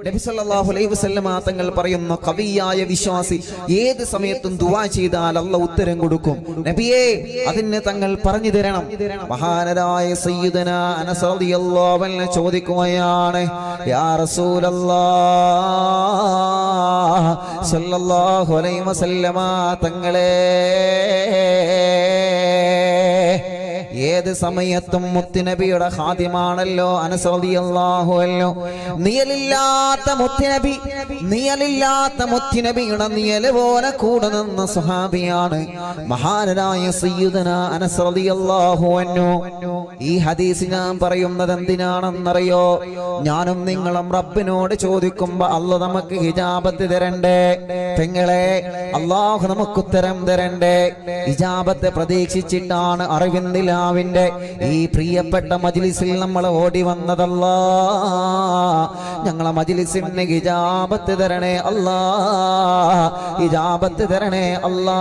നബി സല്ലല്ലാഹു അലൈഹി വസല്ലമ തങ്ങൾ പറയുന്നു, കവിയായ വിശ്വാസി ഏത് സമയത്തും ദുആ ചെയ്താൽ അല്ലാഹു ഉത്തരം കൊടുക്കും. നബിയേ, അതിന് തങ്ങൾ പറഞ്ഞു തരണം. മഹാനരായ സയ്യിദനാ അനസ് റളിയല്ലാഹു അൻഹു ചോദിക്കുകയാണ്, യാ റസൂലല്ലാഹ് സല്ലല്ലാഹു അലൈഹി വസല്ലമ തങ്ങളെ, ഏത് സമയത്തും മുത്തുനബിയുടെ ഖാദിമാണല്ലോ അനസ് റളിയല്ലാഹു അൻഹു. നിയലില്ലാത്ത മുത്തുനബിയുടെ നിയല് പോലെ കൂടെ നിന്ന സ്വഹാബിയാണ് മഹാനായ സയ്യിദനാ അനസ് റളിയല്ലാഹു അൻഹു. ഈ ഹദീസ് ഞാൻ പറയുന്നത് എന്തിനാണെന്നറിയോ? ഞാനും നിങ്ങളും റബ്ബിനോട് ചോദിക്കുമ്പോ അല്ലാഹു നമുക്ക് ഹിജാബത്ത് തരണ്ടേ? പെങ്ങളെ, അല്ലാഹു നമുക്ക് ഉത്തരം തരണ്ടേ? ഹിജാബത്തെ പ്രതീക്ഷിച്ചിട്ടാണ് അറിവിന്ദിലാവിന്റെ ഈ പ്രിയപ്പെട്ട മജ്ലിസിൽ നമ്മൾ ഓടി വന്നതല്ല. ഞങ്ങളെ മജ്ലിസിന് ഹിജാബത്ത് തരണേ അല്ലാ, ഹിജാബത്ത് തരണേ അല്ലാ.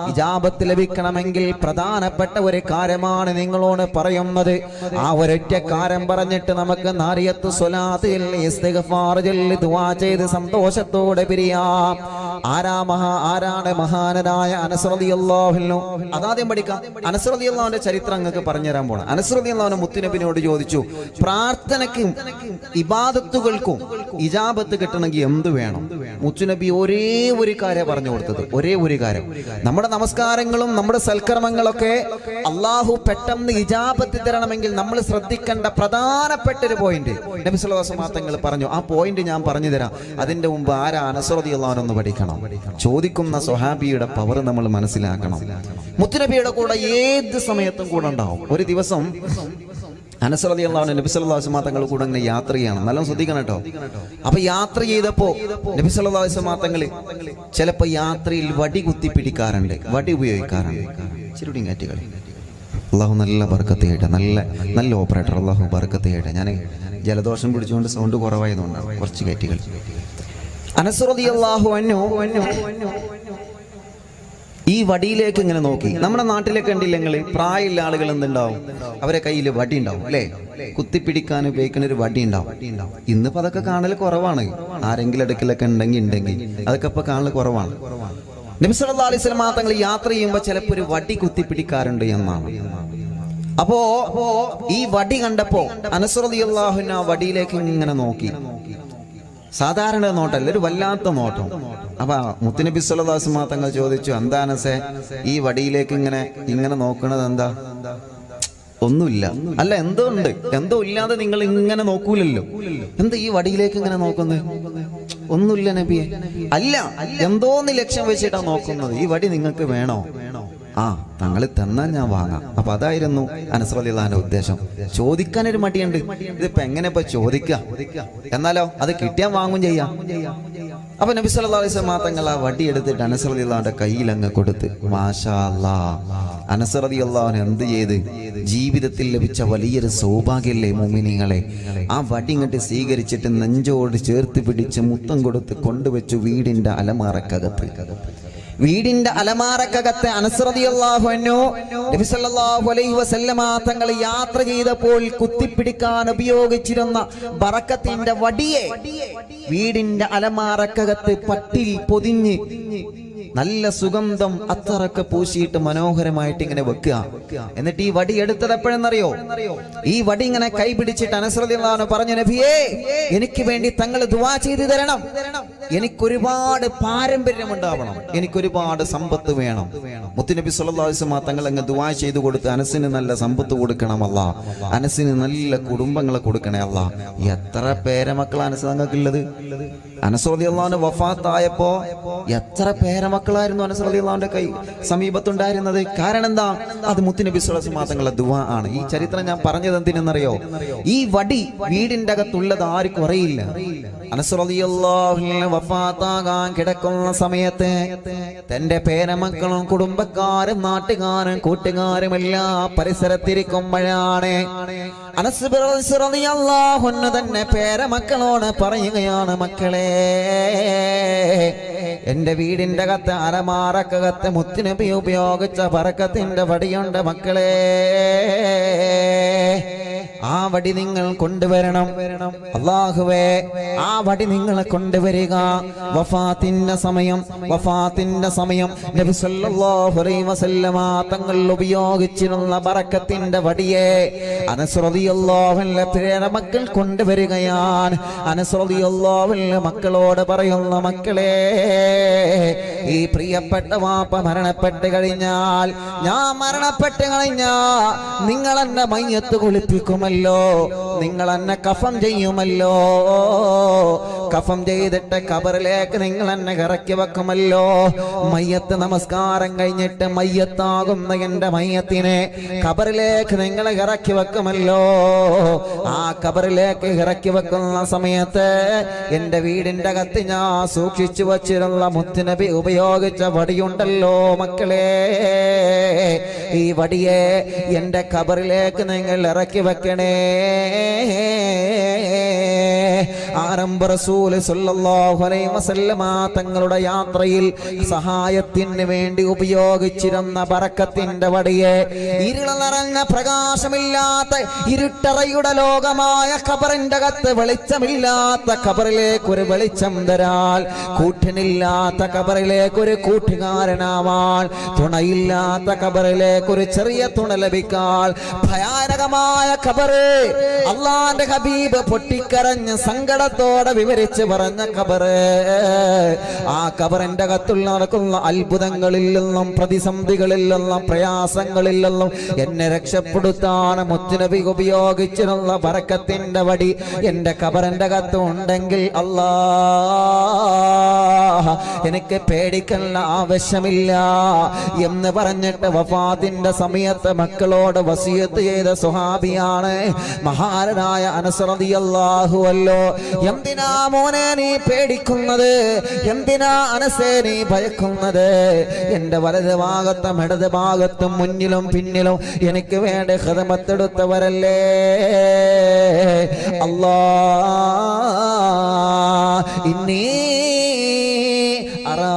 ഹിജാബത്ത് ലഭിക്കണമെങ്കിൽ പ്രധാനപ്പെട്ട ഒരു കാര്യമാണ് നിങ്ങളോട് പറയുന്നത്. ആ ഒരൊറ്റ കാര്യം പറഞ്ഞിട്ട് നമുക്ക് നാരിയത്ത് സ്വലാത്ത് ചൊല്ലി ഇസ്തിഗ്ഫാർ ചൊല്ലി ദുആ ചെയ്ത് സന്തോഷത്തോടെ പിരിയാം. ആരാണ് മഹാനായ അനസ് റളിയല്ലാഹു അൻഹു? അതാദ്യം പഠിക്കാം. അനസ് റളിയല്ലാഹുവിന്റെ ചരിത്രം നിങ്ങൾക്ക് പറഞ്ഞുതരാൻ പോണം. അനസ് റളിയല്ലാഹു മുത്തുനബിയോട് ചോദിച്ചു, പ്രാർത്ഥനയ്ക്കും ഇബാദത്തുകൾക്കും ഇജാബത്ത് കിട്ടണമെങ്കിൽ എന്ത് വേണം? മുത്തുനബി ഒരേ ഒരു കാര്യം പറഞ്ഞു കൊടുത്തത്, ഒരേ ഒരു കാര്യം. നമ്മുടെ നമസ്കാരങ്ങളും നമ്മുടെ സൽക്കർമ്മങ്ങളൊക്കെ അള്ളാഹു പെട്ടെന്ന് ഇജാബത്ത് തരണമെങ്കിൽ നമ്മൾ ശ്രദ്ധിക്കേണ്ട പ്രധാനപ്പെട്ട ഒരു പോയിന്റ് നബി സല്ലല്ലാഹു അലൈഹി വസല്ലം തങ്ങൾ പറഞ്ഞു. ആ പോയിന്റ് ഞാൻ പറഞ്ഞു തരാം. അതിന്റെ മുമ്പ് ആരാ അനസ് റളിയല്ലാഹു അൻഹു എന്ന് പഠിക്കണം. ചോദിക്കുന്ന സ്വഹാബിയുടെ പവർ നമ്മൾ മനസ്സിലാക്കണം. മുത്തുനബിയുടെ കൂടെ ഏത് സമയത്തും കൂടെ ഉണ്ടാവും. ഒരു ദിവസം അനസ് റളിയല്ലാഹു അൻഹു നബി സല്ലല്ലാഹു അലൈഹി വസല്ലം തങ്ങൾ കൂടെ ഇങ്ങനെ യാത്ര ചെയ്യണം. നല്ല ശ്രദ്ധിക്കണം കേട്ടോ. അപ്പൊ യാത്ര ചെയ്തപ്പോ നബി സല്ലല്ലാഹു അലൈഹി വസല്ലം തങ്ങൾ ചിലപ്പോ യാത്രയിൽ വടി കുത്തി പിടിക്കാറുണ്ട്, വടി ഉപയോഗിക്കാറുണ്ട്. ചിരുടി കാറ്റുകൾ അള്ളാഹു നല്ല ബർക്കത്ത് ചെയ്യട്ടെ, നല്ല ഓപ്പറേറ്റർ അള്ളാഹു ബർക്കത്ത് ചെയ്യട്ടെ. ഞാൻ ജലദോഷം പിടിച്ചുകൊണ്ട് സൗണ്ട് കുറവായതുകൊണ്ടാണ് കുറച്ച് കാറ്റുകൾ. അനസ് റളിയല്ലാഹു അൻഹു ഈ വടിയിലേക്ക് ഇങ്ങനെ നോക്കി. നമ്മുടെ നാട്ടിലേക്ക് കണ്ടില്ലെങ്കിൽ പ്രായമുള്ള ആളുകൾ എന്തുണ്ടാവും, അവരെ കയ്യിൽ വടി ഉണ്ടാവും അല്ലേ? കുത്തിപ്പിടിക്കാൻ ഉപയോഗിക്കുന്ന ഒരു വടി ഉണ്ടാവും. ഇന്നിപ്പോ അതൊക്കെ കാണൽ കുറവാണ്. ആരെങ്കിലും അടുക്കലൊക്കെ ഉണ്ടെങ്കിൽ അതൊക്കെ ഇപ്പൊ കാണൽ കുറവാണ്. നബി സല്ലല്ലാഹു അലൈഹി വസല്ലം തങ്ങൾ യാത്ര ചെയ്യുമ്പോൾ ചിലപ്പോൾ ഒരു വടി കുത്തിപ്പിടിക്കാറുണ്ട് എന്നാണ്. അപ്പോ ഈ വടി കണ്ടപ്പോ അനസ് റളിയല്ലാഹു അൻഹു ആ വടിയിലേക്ക് ഇങ്ങനെ നോക്കി. സാധാരണ നോട്ടല്ല, ഒരു വല്ലാത്ത നോട്ടം. അപ്പൊ മുത്തുനബി സല്ലല്ലാഹു അലൈഹി വസല്ലം തങ്ങൾ ചോദിച്ചു, എന്താ അനസേ ഈ വടിയിലേക്ക് ഇങ്ങനെ നോക്കണത് എന്താ? ഒന്നുമില്ല. അല്ല, എന്തോ ഉണ്ട്, എന്തോ ഇല്ലാതെ നിങ്ങൾ ഇങ്ങനെ നോക്കൂലല്ലോ, എന്താ ഈ വടിയിലേക്ക് ഇങ്ങനെ നോക്കുന്നത്? ഒന്നുമില്ല നബിയെ. അല്ല, എന്തോന്ന് ലക്ഷ്യം വെച്ചിട്ടാ നോക്കുന്നത്. ഈ വടി നിങ്ങൾക്ക് വേണോ? ആ, തങ്ങൾ തന്നാൽ ഞാൻ വാങ്ങാം. അപ്പൊ അതായിരുന്നു അനസ് റളിയല്ലാഹു അൻഹു ഉദ്ദേശം. ചോദിക്കാനൊരു മടിയുണ്ട്. ഇതിപ്പോ എങ്ങനെ ഇപ്പൊ ചോദിക്കാം? എന്നാലോ അത് കിട്ടിയാൻ വാങ്ങും ചെയ്യാം. അപ്പൊ നബി സല്ലല്ലാഹു അലൈഹി വസല്ലം തങ്ങൾ ആ വടി എടുത്തിട്ട് അനസ് റളിയല്ലാഹുവിന്റെ കയ്യിൽ അങ്ങ് കൊടുത്ത്. മാഷാ അല്ലാഹ്, അനസ് റളിയല്ലാഹു അൻഹു എന്ത് ചെയ്ത്? ജീവിതത്തിൽ ലഭിച്ച വലിയൊരു സൗഭാഗ്യല്ലേ മുഅ്മിനീങ്ങളെ. ആ വടി ഇങ്ങോട്ട് സ്വീകരിച്ചിട്ട് നെഞ്ചോട് ചേർത്ത് പിടിച്ച് മുത്തം കൊടുത്ത് കൊണ്ടുവച്ചു വീടിന്റെ അലമാറക്കകത്ത്. അനസ് റളിയല്ലാഹു അൻഹു നബി സല്ലല്ലാഹു അലൈഹി വസല്ലമ തങ്ങൾ യാത്ര ചെയ്തപ്പോൾ കുത്തിപ്പിടിക്കാൻ ഉപയോഗിച്ചിരുന്ന ബറക്കത്തിന്റെ വടിയെ വീടിന്റെ അലമാറക്കകത്ത് പട്ടിൽ പൊതിഞ്ഞ് നല്ല സുഗന്ധം അത്തറൊക്കെ പൂശിയിട്ട് മനോഹരമായിട്ട് ഇങ്ങനെ വെക്കുക. എന്നിട്ട് ഈ വടി എടുത്തത് എപ്പോഴെന്നറിയോ? ഈ വടി ഇങ്ങനെ കൈ പിടിച്ചിട്ട് അനസ് റളിയല്ലാഹു അൻഹു പറഞ്ഞു, നബിയേ, എനിക്ക് വേണ്ടി തങ്ങൾ ദുആ ചെയ്തു തരണം. എനിക്കൊരുപാട് പാരമ്പര്യം ഉണ്ടാവണം, എനിക്കൊരുപാട് സമ്പത്ത് വേണം. മുത്തുനബി സല്ലല്ലാഹു അലൈഹി വസല്ലം തങ്ങൾ അങ്ങ് ദുആ ചെയ്തു കൊടുത്ത്, അനസിന് നല്ല സമ്പത്ത് കൊടുക്കണം അല്ലാ, അനസിന് നല്ല കുടുംബങ്ങളെ കൊടുക്കണേ അല്ലാ. എത്ര പേരമക്കളാണ് അനസ് തങ്ങൾക്കുള്ളത്? അനസ് റളിയല്ലാഹു അൻഹു വഫാത്തായപ്പോ എത്ര പേരമക്കളായിരുന്നു അനസ് റളിയല്ലാഹുവിന്റെ കൈ സമീപത്തുണ്ടായിരുന്നത്? കാരണം എന്താ? അത് മുത്തുനബി സ്വല്ലല്ലാഹു അലൈഹി വസല്ലം തങ്ങളുടെ ദുആ ആണ്. ഈ ചരിത്രം ഞാൻ പറഞ്ഞത് എന്തിനെന്നറിയോ? ഈ വടി വീടിന്റെ അകത്തുള്ളത് ആർക്കും അറിയില്ല. അനസ് റളിയല്ലാഹു അൻഹു വഫാത്താകാൻ കിടക്കുന്ന സമയത്ത് തന്റെ പേരമക്കളും കുടുംബക്കാരും നാട്ടുകാരും കൂട്ടുകാരും എല്ലാം പരിസരത്തിരിക്കുമ്പോഴാണ് അനസ് റളിയല്ലാഹു അൻഹു തന്നെ പേരമക്കളോട് പറയുകയാണ്, മക്കളെ, എന്റെ വീടിന്റെ അകത്ത് അലമാറക്കകത്ത് മുത്തുനബി ഉപയോഗിച്ച ബറക്കത്തിന്റെ വടിയുണ്ട് മക്കളെ. ആ വടി നിങ്ങൾ കൊണ്ടുവരണം. അല്ലാഹുവേ, ആ വടി നിങ്ങൾ കൊണ്ടുവരിക. വഫാത്തിന്റെ സമയം നബി സല്ലല്ലാഹു അലൈഹി വസല്ലമ തങ്ങൾ ഉപയോഗിച്ചിരുന്ന ബറക്കത്തിന്റെ വടിയെ അനസ് റളിയല്ലാഹു അൻഹു മക്കൾ കൊണ്ടുവരികയാണ്. അനസ് റളിയല്ലാഹു അൻഹു മക്കളോട് പറയുന്ന, മക്കളെ, ഈ പ്രിയപ്പെട്ട വാപ്പ മരണപ്പെട്ട് കഴിഞ്ഞാൽ, ഞാൻ മരണപ്പെട്ട് കഴിഞ്ഞാൽ നിങ്ങൾ എന്നെ മയ്യത്ത് കുളിപ്പിക്കുമല്ലോ, നിങ്ങൾ എന്നെ കഫം ചെയ്യുമല്ലോ, കഫം ചെയ്തിട്ട് ഖബറിലേക്ക് നിങ്ങൾ എന്നെ ഇറക്കി വെക്കുമല്ലോ. മയ്യത്ത് നമസ്കാരം കഴിഞ്ഞിട്ട് മയ്യത്താകുന്ന എന്റെ മയ്യത്തിനെ ഖബറിലേക്ക് നിങ്ങൾ ഇറക്കി വെക്കുമല്ലോ. ആ ഖബറിലേക്ക് ഇറക്കി വെക്കുന്ന സമയത്ത് എന്റെ വീടിന്റെ അകത്ത് ഞാൻ സൂക്ഷിച്ചു വച്ചിരുന്ന മുത്തുനബി ഉപയോഗിച്ച വടിയുണ്ടല്ലോ മക്കളെ, ഈ വടിയെ എന്റെ ഖബറിലേക്ക് നിങ്ങൾ ഇറക്കി വെക്കണേ. ആരംഭ റസൂൽ സല്ലല്ലാഹു അലൈഹി വസല്ലമ തങ്ങളുടെ യാത്രയിൽ സഹായത്തിന് വേണ്ടി ഉപയോഗിച്ചിരുന്ന ബറക്കത്തിന്റെ വടിയെ ഇരുൾ നിറഞ്ഞ പ്രകാശമില്ലാത്ത ഇരുട്ടറയുടെ ലോകമായ ഖബറിന്റെ അകത്ത് വെളിച്ചമില്ലാത്ത ഖബറിലേക്ക് ഒരു വെളിച്ചം തരാൻ, കൂട്ടിനില്ലാത്ത ഖബറിലേക്ക് ഒരു കൂട്ടുകാരനാവാൻ, തുണയില്ലാത്ത ഖബറിലേക്ക് ഒരു ചെറിയ തുണ ലഭിക്കാൻ, ഭയാനകമായ ഖബറ് അല്ലാഹുവിന്റെ ഹബീബ് പൊട്ടിക്കരഞ്ഞ് സങ്കടത്തോടെ വിവരിച്ച് പറഞ്ഞ ഖബറ്, ആ ഖബറിന്റെ അകത്തുള്ള നടക്കുന്ന അത്ഭുതങ്ങളിൽ നിന്നും പ്രതിസന്ധികളിൽ നിന്നും പ്രയാസങ്ങളിൽ നിന്നും എന്നെ രക്ഷപ്പെടുത്താൻ മുത്തുനബി ഉപയോഗിച്ചിരുന്ന ബറക്കത്തിന്റെ വടി എന്റെ ഖബറിന്റെ അകത്ത് ഉണ്ടെങ്കിൽ അല്ലാഹ് എനിക്ക് പേടിക്കേണ്ട ആവശ്യമില്ല എന്ന് പറഞ്ഞിട്ട് വഫാത്തിന്റെ സമയത്ത് മക്കളോട് വസിയത്ത് ചെയ്ത സ്വഹാബിയാണ് മഹാനായ അനസ് റളിയല്ലാഹു അൻഹു. എന്തിനാ മോനെ നീ പേടിക്കുന്നത്? എന്തിനാ അനസേ നീ ഭയക്കുന്നത്? എന്റെ വലത് ഭാഗത്തും ഇടത് ഭാഗത്തും മുന്നിലും പിന്നിലും എനിക്ക് വേണ്ടി ഖിദ്മത്തെടുത്തവരല്ലേ. അല്ലാഹ് ഇന്നി അറാ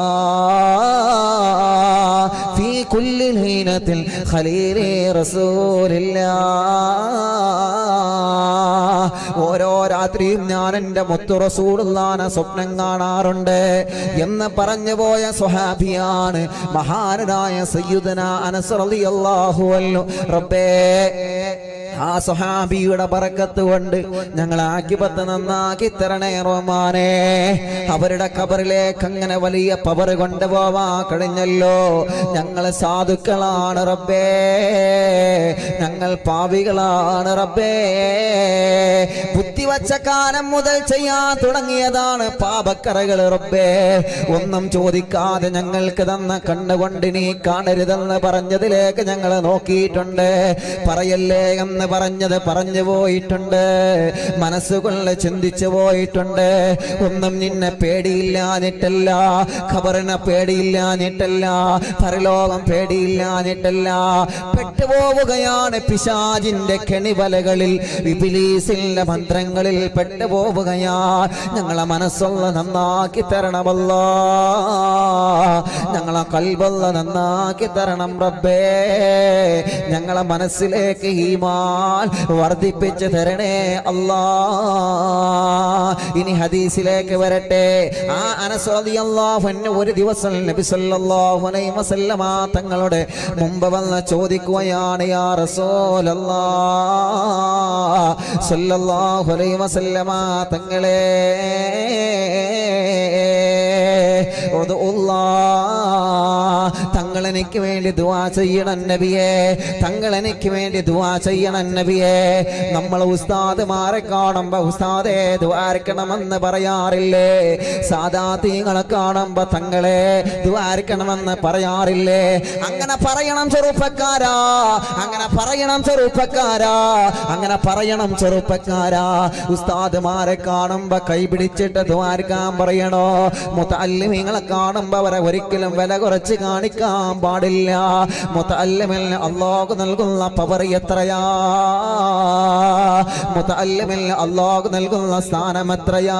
ഫീ കുല്ലി ഹീനത്തിൽ ഖലീലി റസൂലില്ലാഹ്. ഓരോ രാത്രിയും ഞാൻ എൻ്റെ മുത്തു റസൂലുള്ളാഹിനെ സ്വപ്നം കാണാറുണ്ട് എന്ന് പറഞ്ഞു പോയ സ്വഹാബിയാണ് മഹാനായ സയ്യിദുനാ അനസ് റളിയല്ലാഹു അൻഹു. റബ്ബേ, ആ സ്വഹാബിയുടെ ബറക്കത്ത് കൊണ്ട് ഞങ്ങൾ ആഖിബത്ത് നന്നാക്കി തരണേ റഹ്മാനേ. അവരുടെ ഖബറിലേക്ക് അങ്ങനെ വലിയ പവർ കൊണ്ടുപോവാ കഴിഞ്ഞല്ലോ. ഞങ്ങൾ സാധുക്കളാണ് റബ്ബേ, ഞങ്ങൾ പാവികളാണ് റബ്ബേ. ബുദ്ധിവച്ച കാലം മുതൽ ചെയ്യാൻ തുടങ്ങിയതാണ് പാപക്കറകൾ റബ്ബേ. ഒന്നും ചോദിക്കാതെ ഞങ്ങൾക്ക് തന്ന കണ്ണുകൊണ്ട് നീ കാണരുതെന്ന് പറഞ്ഞതിലേക്ക് ഞങ്ങൾ നോക്കിയിട്ടുണ്ട്. പറയല്ലേ എന്ന് പറഞ്ഞത് പറഞ്ഞു പോയിട്ടുണ്ട്, മനസ്സുകൊണ്ട് ചിന്തിച്ചു പോയിട്ടുണ്ട്. ഒന്നും നിന്നെ പേടിയില്ലാഞ്ഞിട്ടല്ല, ഖബറിനെ പേടിയില്ലാഞ്ഞിട്ടല്ല, പരലോകം പേടിയില്ലാഞ്ഞിട്ടല്ല. പെട്ടുപോവുകയാണ് പിശാചിന്റെ കെണിവലകളിൽ, ഇബ്ലീസിന്റെ മന്ത്രങ്ങളിൽ പെട്ടുപോവുകയാ. ഞങ്ങളെ മനസ്സുള്ള നന്നാക്കി തരണമല്ലോ, ഞങ്ങളെ കൽബുള്ള നന്നാക്കി തരണം റബ്ബേ. ഞങ്ങളെ മനസ്സിലേക്ക് ഈമാൻ വർദ്ധിപ്പിച്ചു തരണേ അല്ലാ. ഇനി ഹദീസിലേക്ക് വരട്ടെ. ആ അനസ് റളിയല്ലാഹു അൻഹു ഒരു ദിവസം നബി സല്ലല്ലാഹു അലൈഹി വസല്ലമ തങ്ങളുടെ മുമ്പ് വന്ന് ചോദിക്കുകയാണ്, യാ റസൂലല്ലാഹ് സല്ലല്ലാഹു അലൈഹി വസല്ലമ തങ്ങളെ, തങ്ങൾ എനിക്ക് വേണ്ടി ദുആ ചെയ്യണം നബിയേ, തങ്ങൾ എനിക്ക് വേണ്ടി ദുആ ചെയ്യണം നബിയേ. നമ്മൾ ഉസ്താദുമാരെ കാണുമ്പോ ഉസ്താദേ ദുആർക്കണമെന്ന് പറയാറില്ലേ? സാദാതീങ്ങളെ കാണുമ്പോ തങ്ങളെ ദുആർക്കണമെന്ന് പറയാറില്ലേ? അങ്ങനെ പറയണം ചെറുപ്പക്കാരാ, അങ്ങനെ പറയണം ചെറുപ്പക്കാരാ, അങ്ങനെ പറയണം ചെറുപ്പക്കാരാ. ഉസ്താദുമാരെ കാണുമ്പോ കൈപിടിച്ചിട്ട് ദുആർക്കാൻ പറയണോ? മുതഅല്ലിമീങ്ങളെ കാണുമ്പോ അവരെ ഒരിക്കലും വില കുറച്ച് കാണിക്കാൻ കാണാൻ പാടില്ല. മുതഅല്ലിമിന് അല്ലാഹു നൽകുന്ന പവർ എത്രയാ, മുതഅല്ലിമിന് അല്ലാഹു നൽകുന്ന സ്ഥാനം എത്രയാ.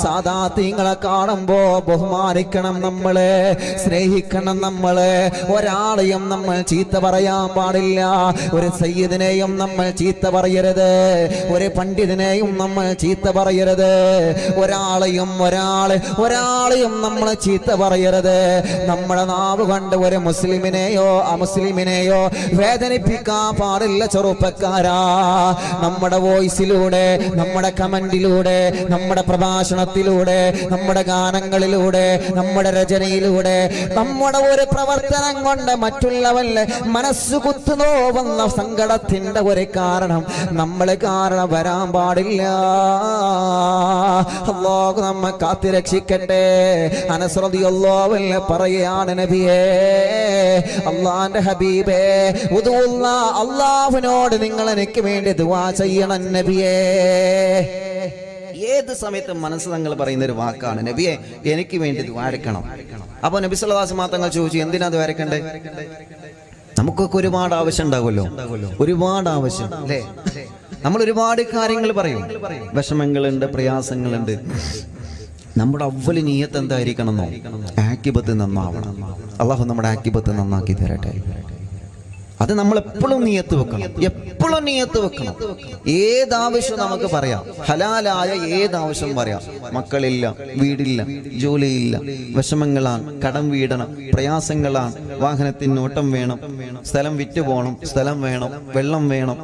സാദാത്യങ്ങളെ കാണുമ്പോ ബഹുമാനിക്കണം, നമ്മളെ സ്നേഹിക്കണം. നമ്മളെ ഒരാളെയും നമ്മൾ ചീത്ത പറയാൻ പാടില്ല. ഒരു സയ്യിദിനെയും നമ്മൾ ചീത്ത പറയരുത്, ഒരു പണ്ഡിതനെയും നമ്മൾ ചീത്ത പറയരുത്, ഒരാളെയും നമ്മൾ ചീത്ത പറയരുത്. നമ്മുടെ നാവ് കൊണ്ട് ഒരു മുസ്ലിമിനെയോ അമുസ്ലിമിനെയോ വേദനിപ്പിക്കാൻ പാടില്ല ചെറുപ്പക്കാരാ. നമ്മുടെ വോയിസിലൂടെ, നമ്മുടെ കമന്റിലൂടെ, നമ്മുടെ പ്രഭാഷണത്തിലൂടെ, നമ്മുടെ ഗാനങ്ങളിലൂടെ, നമ്മുടെ രചനയിലൂടെ, നമ്മുടെ ഒരു പ്രവർത്തനം കൊണ്ട് മറ്റുള്ളവരുടെ മനസ്സ് കുത്തുനോവുന്ന സങ്കടത്തിന്റെ ഒരു കാരണം നമ്മളെ കാരണം വരാൻ പാടില്ല. അല്ലാഹു നമ്മെ കാത്തുരക്ഷിക്കട്ടെ. അനസ് റളിയല്ലാഹു അൻഹു പറയുകയാണ്, നബിയേ, അല്ലാഹുവിന്റെ ഹബീബേ, അല്ലാഹുവിനോട് നിങ്ങൾ എനിക്ക് വേണ്ടി ദുആ ചെയ്യണം നബിയേ. ഏത് സമയത്തും മനസ്സ് തങ്ങൾ പറയുന്ന ഒരു വാക്കാണ്, നബിയെ എനിക്ക് വേണ്ടി ദ്വാരക്കണം. അപ്പൊ നബി സല്ലല്ലാഹു അലൈഹി വസല്ലം തങ്ങൾ ചോദിച്ചു, എന്തിനാ ദ്വാരക്കണ്ടേ? നമുക്കൊക്കെ ഒരുപാട് ആവശ്യം ഉണ്ടാകുമല്ലോ, ഒരുപാട് ആവശ്യം അല്ലേ? നമ്മൾ ഒരുപാട് കാര്യങ്ങൾ പറയും, വിഷമങ്ങളുണ്ട്, പ്രയാസങ്ങളുണ്ട്. നമ്മുടെ അവ്വല് നിയ്യത്ത് എന്തായിരിക്കണമെന്നോ? ആക്കിബത്ത് നന്നാവണം. അല്ലാഹു നമ്മുടെ ആക്കിബത്ത് നന്നാക്കി തരട്ടെ. അത് നമ്മൾ എപ്പോഴും നിയത്ത് വെക്കണം, എപ്പോഴും നിയത്ത് വെക്കണം. ഏതാവശ്യം നമുക്ക് പറയാം, ഹലാലായ ഏതാവശ്യം പറയാം. മക്കളില്ല, വീടില്ല, ജോലിയില്ല, വിഷമങ്ങളാണ്, കടം വീടണം, പ്രയാസങ്ങളാണ്, വാഹനത്തിന് ഓട്ടം വേണം, സ്ഥലം വിറ്റ് പോകണം, സ്ഥലം വേണം, വെള്ളം വേണം,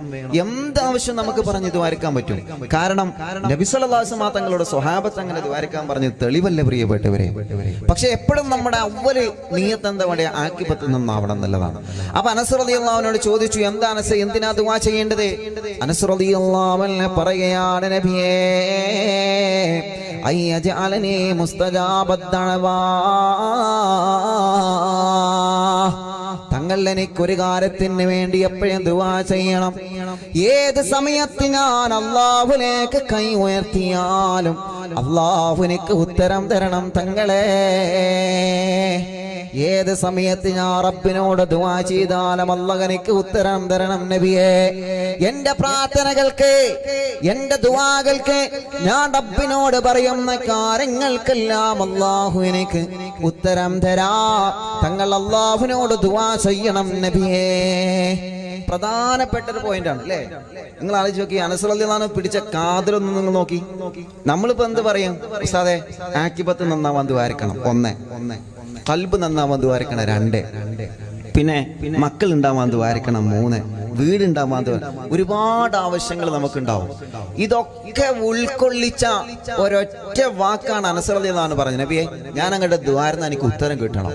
എന്താവശ്യം നമുക്ക് പറഞ്ഞ് ദ്വാരക്കാൻ പറ്റും. കാരണം നബി സല്ലല്ലാഹു അലൈഹി വസല്ലം തങ്ങളുടെ സ്വഹാബത്ത് അങ്ങനെ ദ്വാരക്കാൻ പറഞ്ഞ് തെളിവല്ല പ്രിയപ്പെട്ടവരെ. പക്ഷെ എപ്പോഴും നമ്മുടെ അവ്വല് നിയത്ത് എന്താ വേണ്ടിയ ആക്കിബത്ത് നന്നാവണം എന്നുള്ളതാണ്. അപ്പൊ അനസ് റളിയല്ലാഹുവിനോട് ചോദിച്ചു, എന്താ അനസ്, എന്തിനാ ദുആ ചെയ്യേണ്ടത്? അനസ് റളിയല്ലാഹു അൻഹു പറയുകയാണ്, നബിയേ, അയ്യജഅലനി മുസ്തജാബദ്ദഅവാ. തങ്ങൾ എനിക്കൊരു കാര്യത്തിന് വേണ്ടി എപ്പോഴും ദുആ ചെയ്യണം. ഏത് സമയത്ത് ഞാൻ അല്ലാഹുവിലേക്ക് കൈ ഉയർത്തിയാലും അല്ലാഹു എനിക്ക് ഉത്തരം തരണം തങ്ങളെ. ഏത് സമയത്ത് ഞാൻ റബ്ബിനോട് ദുആ ചെയ്താലും അല്ലാഹു എനിക്ക് ഉത്തരം തരണം നബിയേ. എന്റെ പ്രാർത്ഥനകൾക്ക്, എന്റെ ദുആകൾക്ക് ഞാൻ റബ്ബിനോട് പറയുന്ന കാര്യങ്ങൾക്കെല്ലാം അല്ലാഹു എനിക്ക് ഉത്തരം തരാ. തങ്ങൾ അല്ലാഹുവിനോട് ദുആ ചെയ്യണം നബിയേ. പ്രധാനപ്പെട്ട ഒരു പോയിന്റ് ആണ് അല്ലേ? നിങ്ങൾ ആലോചിച്ച് നോക്കി, അനസ് റളിയല്ലാഹു അൻഹു പിടിച്ച കാതിലൊന്നും നിങ്ങൾ നോക്കി. നമ്മളിപ്പോ എന്ത് പറയും? ഉസ്താദേ, ആക്കിബത്ത് നന്നാവാൻ ദുആരിക്കണം. ഒന്ന്, ഖൽബ് നന്നാവാൻ ദുആരിക്കണം. രണ്ട്, പിന്നെ മക്കൾ ഉണ്ടാവാൻ ദുആരിക്കണം. മൂന്ന്, വീടുണ്ടാവാൻ ദുആരിക്കണം. ഒരുപാട് ആവശ്യങ്ങൾ നമുക്കുണ്ടാവും. ഇതൊക്കെ ഉൾക്കൊള്ളിച്ച ഒരൊറ്റ വാക്കാണ് അനസ് റളിയല്ലാഹു അൻഹു പറഞ്ഞത്, നബിയെ ഞാൻ അങ്ങോട്ട് ദ്വാരന്ന് എനിക്ക് ഉത്തരം കിട്ടണം.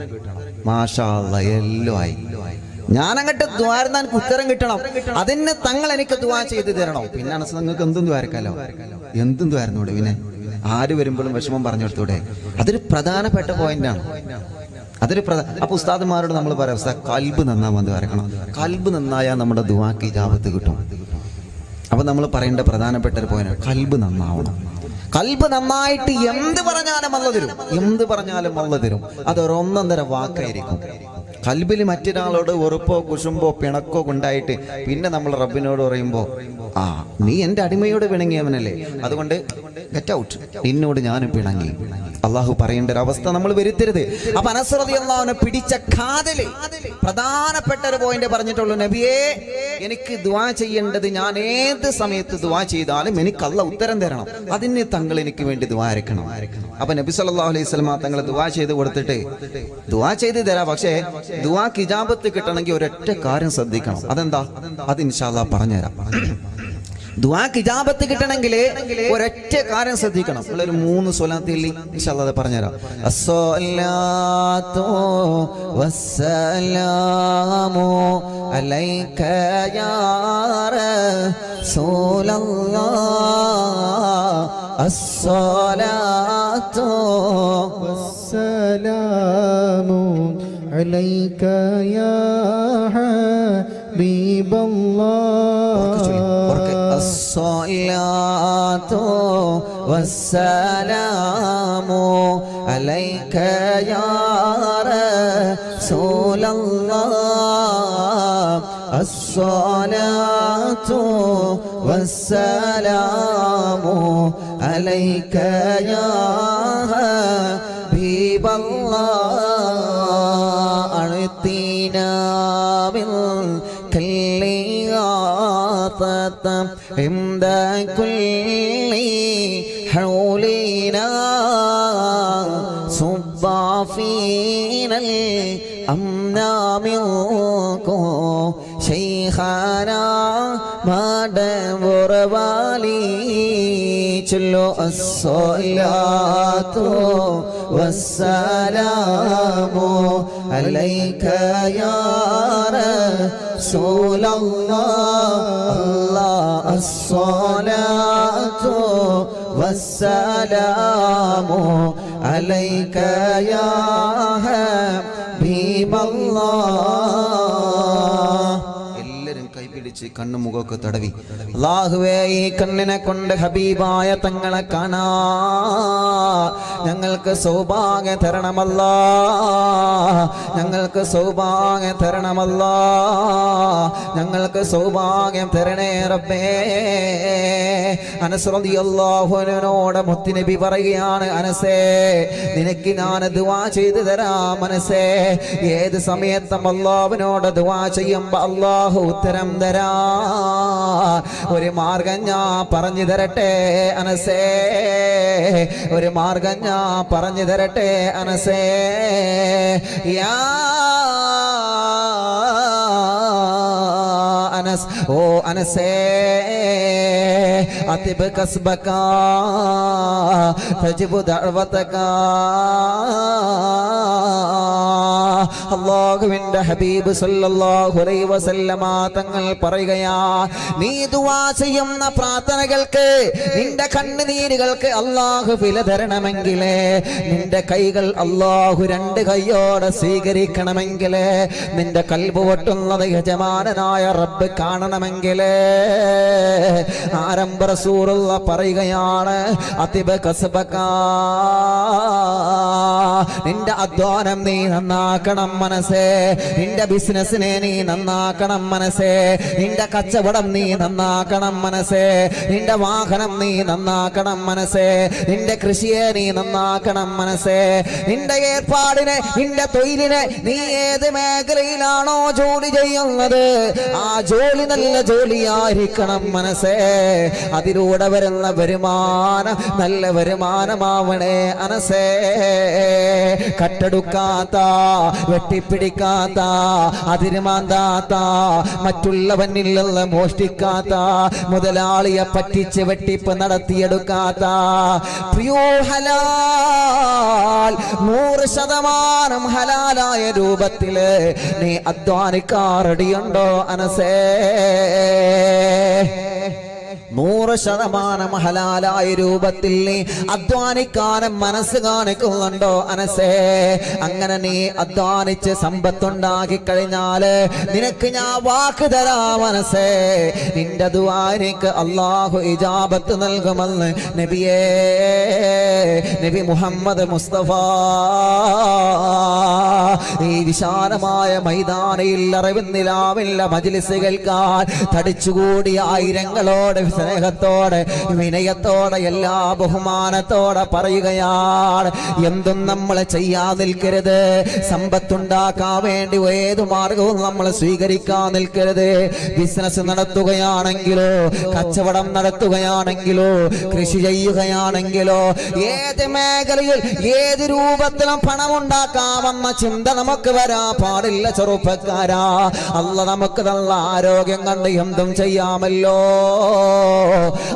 മാഷാ അല്ലാഹ്, എല്ലാം ആയി. ഞാൻ അങ്ങോട്ട് ദ്വാരന്ന് എനിക്ക് ഉത്തരം കിട്ടണം, അതിന് തങ്ങൾ എനിക്ക് ദുആ ചെയ്ത് തരണം. പിന്നെ അനസ്, നിങ്ങൾക്ക് എന്തും ദ്വാരക്കാലോ, എന്തും ദ്വാരന്നൂടെ? പിന്നെ ആര് വരുമ്പോഴും വിഷമം പറഞ്ഞു കൊടുത്തൂടെ? അതൊരു പ്രധാനപ്പെട്ട പോയിന്റാണ്. അപ്പൊ ഉസ്താദുമാരോട് നമ്മൾ പറയാം, ഉസ്താദ് ഖൽബ് നന്നാവാൻ ദ്വാരക്കണം. ഖൽബ് നന്നായാൽ നമ്മുടെ ദുആക്ക് ഇജാബത്ത് കിട്ടും. അപ്പൊ നമ്മൾ പറയേണ്ട പ്രധാനപ്പെട്ട ഒരു പോയിന്റ്, ഖൽബ് നന്നാവണം. ഖൽബ് നന്നായിട്ട് എന്ത് പറഞ്ഞാലും അല്ലാഹു തരും, എന്ത് പറഞ്ഞാലും അല്ലാഹു തരും. അതൊരൊന്നൊന്നര വാക്കായിരിക്കും. ഖൽബിൽ മറ്റൊരാളോട് വെറുപ്പോ കുശുമ്പോ പിണക്കോ ഉണ്ടായിട്ട് പിന്നെ നമ്മൾ റബ്ബിനോട് പറയുമ്പോ, ആ നീ എന്റെ അടിമയോട് പിണങ്ങിയവനല്ലേ, അതുകൊണ്ട് ഗെറ്റ് ഔട്ട്, നിന്നോട് ഞാനും പിണങ്ങി. അള്ളാഹു പറയേണ്ട ഒരു അവസ്ഥ നമ്മൾ വരുത്തരുത്. അപ്പൊ അനസ് റളിയല്ലാഹു അൻഹു പിടിച്ച കാതില് പ്രധാനപ്പെട്ട ഒരു പോയിന്റ് പറഞ്ഞിട്ടുള്ളൂ, നബിയേ എനിക്ക് ദുആ ചെയ്യേണ്ടത്, ഞാൻ ഏത് സമയത്ത് ദുആ ചെയ്താലും എനിക്ക് അല്ലാഹു ഉത്തരം തരണം, അതിന് തങ്ങൾ എനിക്ക് വേണ്ടി ദുആ അരക്കണം. അപ്പൊ നബി സല്ലല്ലാഹു അലൈഹി വസല്ലം തങ്ങൾ ദുആ ചെയ്ത് കൊടുത്തിട്ട്, ദുആ ചെയ്ത് തരാം, പക്ഷേ ദുആക്ക് ഇജാബത്ത് കിട്ടണമെങ്കിൽ ഒരൊറ്റ കാര്യം ശ്രദ്ധിക്കണം. അതെന്താ? അത് ഇൻഷാ അല്ലാഹ് പറഞ്ഞുതരാം. ദുആക്ക് ഇജാബത്ത് കിട്ടണമെങ്കിൽ ഒരൊറ്റ കാര്യം ശ്രദ്ധിക്കണം. ഒരു 3 സ്വലാത്തിൽ ഇൻഷാ അല്ലാഹ് അത് പറഞ്ഞുതരാം. അസ്സലാത്തു വസ്സലാമു അലൈക യാ റസൂലല്ലാഹ്, അസ്സലാത്തു വസ്സലാമു അലൈക യാ ഹബീബല്ലാഹ്. അസ്സലാത്തു വസ്സലാമു അലൈക യാ റസൂലല്ലാഹ് അസ്സലാത്തു വസ്സലാമു അലൈക യാ ഹബീബല്ലാഹ് അഅ്തിനാ മിൻ كاللياطة عند كل حولنا صب فينا الأمنا منكم شيخنا ما دبر بالي چلو الصلاة والسلام عليك يا رسول الله الصلاة والسلام عليك يا حبيب الله കൈപിടിച്ച് കണ്ണു മുഖമൊക്കെ തടവി അല്ലാഹുവേ ഈ കണ്ണിനെ കൊണ്ട് ഹബീബായ തങ്ങളെ കാണാ ഞങ്ങൾക്ക് സൗഭാഗ്യം തരണമല്ലാ ഞങ്ങൾക്ക് സൗഭാഗ്യം തരണമല്ലാ ഞങ്ങൾക്ക് സൗഭാഗ്യം തരണേ റബ്ബേ അനസ് റളിയല്ലാഹു അൻഹുവിനോട് മുത്തുനബി പറയുകയാണ് അനസേ നിനക്ക് ഞാൻ ദുആ ചെയ്തു തരാം മനസ്സേ ഏത് സമയത്തും അല്ലാഹുവിനോട് ദുആ ചെയ്യുമ്പോൾ അല്ലാഹു ഉത്തരം തരാ ഒരു മാർഗം ഞാൻ പറഞ്ഞു തരട്ടെ അനസേ ഒരു മാർഗം ഞാൻ പറഞ്ഞു തരട്ടെ അനസേ യാ അനസ് ഓ അനസേ അതിബ് കസ്ബക തജിബു ദഅവതക അല്ലാഹുവിന്റെ ഹബീബ് സല്ലല്ലാഹു അലൈഹി വസല്ലമ തങ്ങൾ പറയുകയാ നീ ദുആ ചെയ്യുന്ന പ്രാർത്ഥനകൾക്ക് നിന്റെ കണ്ണുനീരുകൾക്ക് അല്ലാഹു വില തരണമെങ്കിൽ നിന്റെ കൈകൾ അല്ലാഹു രണ്ട് കൈയോടെ സ്വീകരിക്കണമെങ്കിൽ നിന്റെ കൽബ് പൊട്ടുന്നത് യജമാനനായ റബ്ബ് കാണണമെങ്കിൽ ആരംഭ റസൂലുള്ള പറയുകയാണ് അതിബ് കസ്ബക നിന്റെ അധ്വാനം നീ നന്നാക്കണം മനസ്സേ നിന്റെ ബിസിനസ്സിനെ നീ നന്നാക്കണം മനസ്സേ നിന്റെ കച്ചവടം നീ നന്നാക്കണം മനസ്സേ നിന്റെ വാഹനം നീ നന്നാക്കണം മനസ്സേ നിന്റെ കൃഷിയെ നീ നന്നാക്കണം മനസ്സേ നിന്റെ ഏർപ്പാടിനെ നിന്റെ തൊഴിലിനെ നീ ഏത് മേഖലയിലാണോ ജോലി ചെയ്യുന്നത് ആ ജോലി നല്ല ജോലിയായിരിക്കണം മനസ്സേ അതിലൂടെ വരുന്ന വരുമാനം നല്ല വരുമാനമാവണേ അനസേ കട്ടെടുക്കാത്ത വെട്ടിപ്പിടിക്കാത്ത അതിരുമാന്താത്ത മറ്റുള്ളവനിൽ നിന്ന് മോഷ്ടിക്കാത്ത മുതലാളിയെ പറ്റിച്ച് വെട്ടിപ്പ് നടത്തിയെടുക്കാത്ത പ്രിയോ ഹലാൽ 100% ഹലാലായ രൂപത്തില് നീ അധ്വാനിക്കാറടിയുണ്ടോ അനസേ 100% ഹലാലായ രൂപത്തിൽ നീ അധ്വാനിക്കാനും മനസ്സ് കാണിക്കുന്നുണ്ടോ അനസേ അങ്ങനെ നീ അധ്വാനിച്ച് സമ്പത്തുണ്ടാക്കി കഴിഞ്ഞാല് നിനക്ക് ഞാൻ വാക്ക് തരാം മനസ്സേ നിന്റെ ദുആക്ക് അല്ലാഹു ഇജാബത്ത് നൽകുമെന്ന് നബിയേ നബി മുഹമ്മദ് മുസ്തഫ ഈ വിശാലമായ മൈതാനിയിൽ അറിവിന്നിലാവില്ല മജ്ലിസ് കേൾക്കാൻ തടിച്ചുകൂടിയ ആയിരങ്ങളോട് സ്നേഹത്തോടെ വിനയത്തോടെ എല്ലാ ബഹുമാനത്തോടെ പറയുകയാണ് എന്തും നമ്മൾ ചെയ്യാൻ നിൽക്കരുത് സമ്പത്തുണ്ടാക്കാൻ വേണ്ടി ഏതു മാർഗവും നമ്മൾ സ്വീകരിക്കാൻ നിൽക്കരുത് ബിസിനസ് നടത്തുകയാണെങ്കിലോ കച്ചവടം നടത്തുകയാണെങ്കിലോ കൃഷി ചെയ്യുകയാണെങ്കിലോ ഏത് മേഖലയിൽ ഏത് രൂപത്തിലും പണമുണ്ടാക്കാമെന്ന ചിന്ത നമുക്ക് വരാൻ പാടില്ല ചെറുപ്പക്കാരാ അല്ലാഹ് നമുക്ക് നല്ല ആരോഗ്യം കണ്ട് എന്തും ചെയ്യാമല്ലോ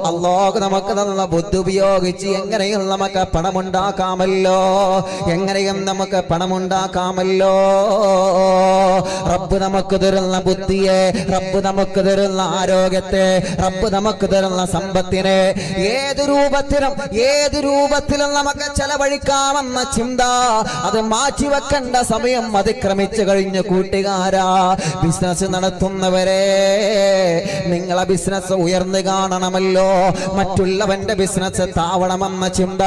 അല്ലാഹു നമുക്ക് തന്ന ബുദ്ധി ഉപയോഗിച്ച് എങ്ങനെയും നമുക്ക് പണമുണ്ടാക്കാമല്ലോ എങ്ങനെയും നമുക്ക് പണമുണ്ടാക്കാമല്ലോ റബ്ബ് നമുക്ക് തരുന്ന ബുദ്ധിയെ റബ്ബ് നമുക്ക് തരുന്ന ആരോഗ്യത്തെ റബ്ബ് നമുക്ക് തരുന്ന സമ്പത്തിനെ ഏത് രൂപത്തിലും നമുക്ക് ചെലവഴിക്കാമെന്ന ചിന്ത അത് മാറ്റിവെക്കേണ്ട സമയം അതിക്രമിച്ചു കഴിഞ്ഞു കൂട്ടുകാരാ ബിസിനസ് നടത്തുന്നവരെ നിങ്ങളെ ബിസിനസ് ഉയർന്നു കാണണമല്ലോ, മറ്റുള്ളവന്റെ ബിസിനസ് താവണമെന്ന ചിന്ത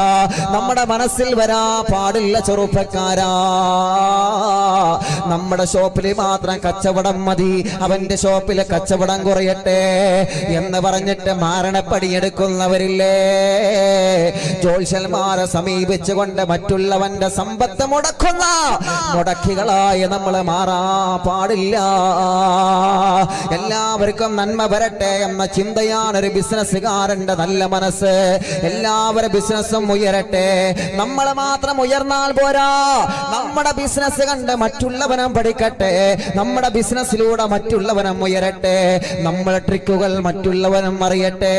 നമ്മുടെ മനസ്സിൽ വരാ പാടില്ല ചെറുപ്പക്കാരാ. നമ്മുടെ ഷോപ്പിൽ മാത്രം കച്ചവടം മതി, അവന്റെ ഷോപ്പിലെ കച്ചവടം കുറയട്ടെ എന്ന് പറഞ്ഞിട്ട് മാരണപ്പടിയെടുക്കുന്നവരില്ലേ? ജ്യോത്സ്യന്മാരെ സമീപിച്ചുകൊണ്ട് മറ്റുള്ളവന്റെ സമ്പത്ത് മുടക്കുന്ന മുടക്കികളായി നമ്മൾ മാറാ പാടില്ല. എല്ലാവർക്കും നന്മ വരട്ടെ എന്ന ചിന്തയാണ് ഒരു ബിസിനസ്സുകാരന്റെ നല്ല മനസ്സ്. എല്ലാവരുടെ ബിസിനസ്സും ഉയരട്ടെ. നമ്മൾ മാത്രം ഉയർന്നാൽ പോരാ, നമ്മുടെ ബിസിനസ് കണ്ട് മറ്റുള്ളവനും പഠിക്കട്ടെ, നമ്മുടെ ബിസിനസ്സിലൂടെ മറ്റുള്ളവനും ഉയരട്ടെ, നമ്മുടെ ട്രിക്കുകൾ മറ്റുള്ളവനും അറിയട്ടെ.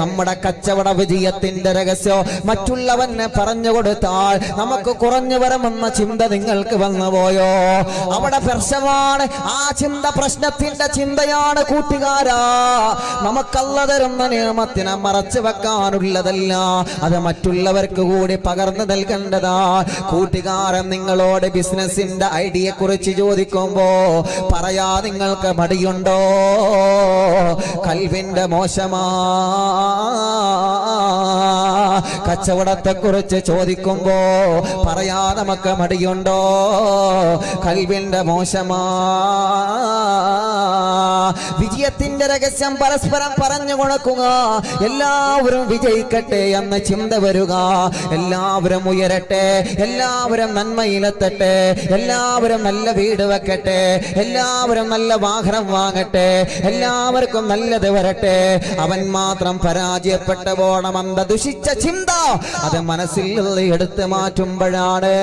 നമ്മുടെ കച്ചവട വിജയത്തിന്റെ രഹസ്യം മറ്റുള്ളവന് പറഞ്ഞു കൊടുത്താൽ നമുക്ക് കുറഞ്ഞു വരുമെന്ന ചിന്ത നിങ്ങൾക്ക് വന്നുപോയോ? അവിടെ പ്രശ്നമാണ് ആ ചിന്ത, പ്രശ്നത്തിന്റെ ചിന്തയാണ് കൂട്ടുകാരാ. നമുക്കല്ല തരുന്ന നിയമത്തിനെ മറച്ചു വെക്കാനുള്ളതല്ല, അത് മറ്റുള്ളവർക്ക് കൂടി പകർന്നു നൽകേണ്ടതാ. കൂട്ടുകാരൻ നിങ്ങളോട് ബിസിനസിന്റെ ഐഡിയയെ കുറിച്ച് ചോദിക്കുമ്പോ പറയാ നിങ്ങൾക്ക് മടിയുണ്ടോ? കൽവിന്റെ മോശമാ. കച്ചവടത്തെ കുറിച്ച് ചോദിക്കുമ്പോ പറയാ നമുക്ക് മടിയുണ്ടോ? കൽവിന്റെ മോശമാ. വിജയത്തിന്റെ രഹസ്യം പരസ്പരം പറഞ്ഞു കൊടുക്കുക. എല്ലാവരും വിജയിക്കട്ടെ എന്ന ചിന്ത വരിക. എല്ലാവരും ഉയരട്ടെ, എല്ലാവരും നന്മയിലെത്തട്ടെ, എല്ലാവരും നല്ല വീട് വെക്കട്ടെ, എല്ലാവരും നല്ല വാഹനം വാങ്ങട്ടെ, എല്ലാവർക്കും നല്ലത് വരട്ടെ. അവൻ മാത്രം പരാജയപ്പെട്ടു പോണമെന്ന ദുഷിച്ച ചിന്ത അത് മനസ്സിൽ നിന്ന് എടുത്തു മാറ്റുമ്പോഴാണ്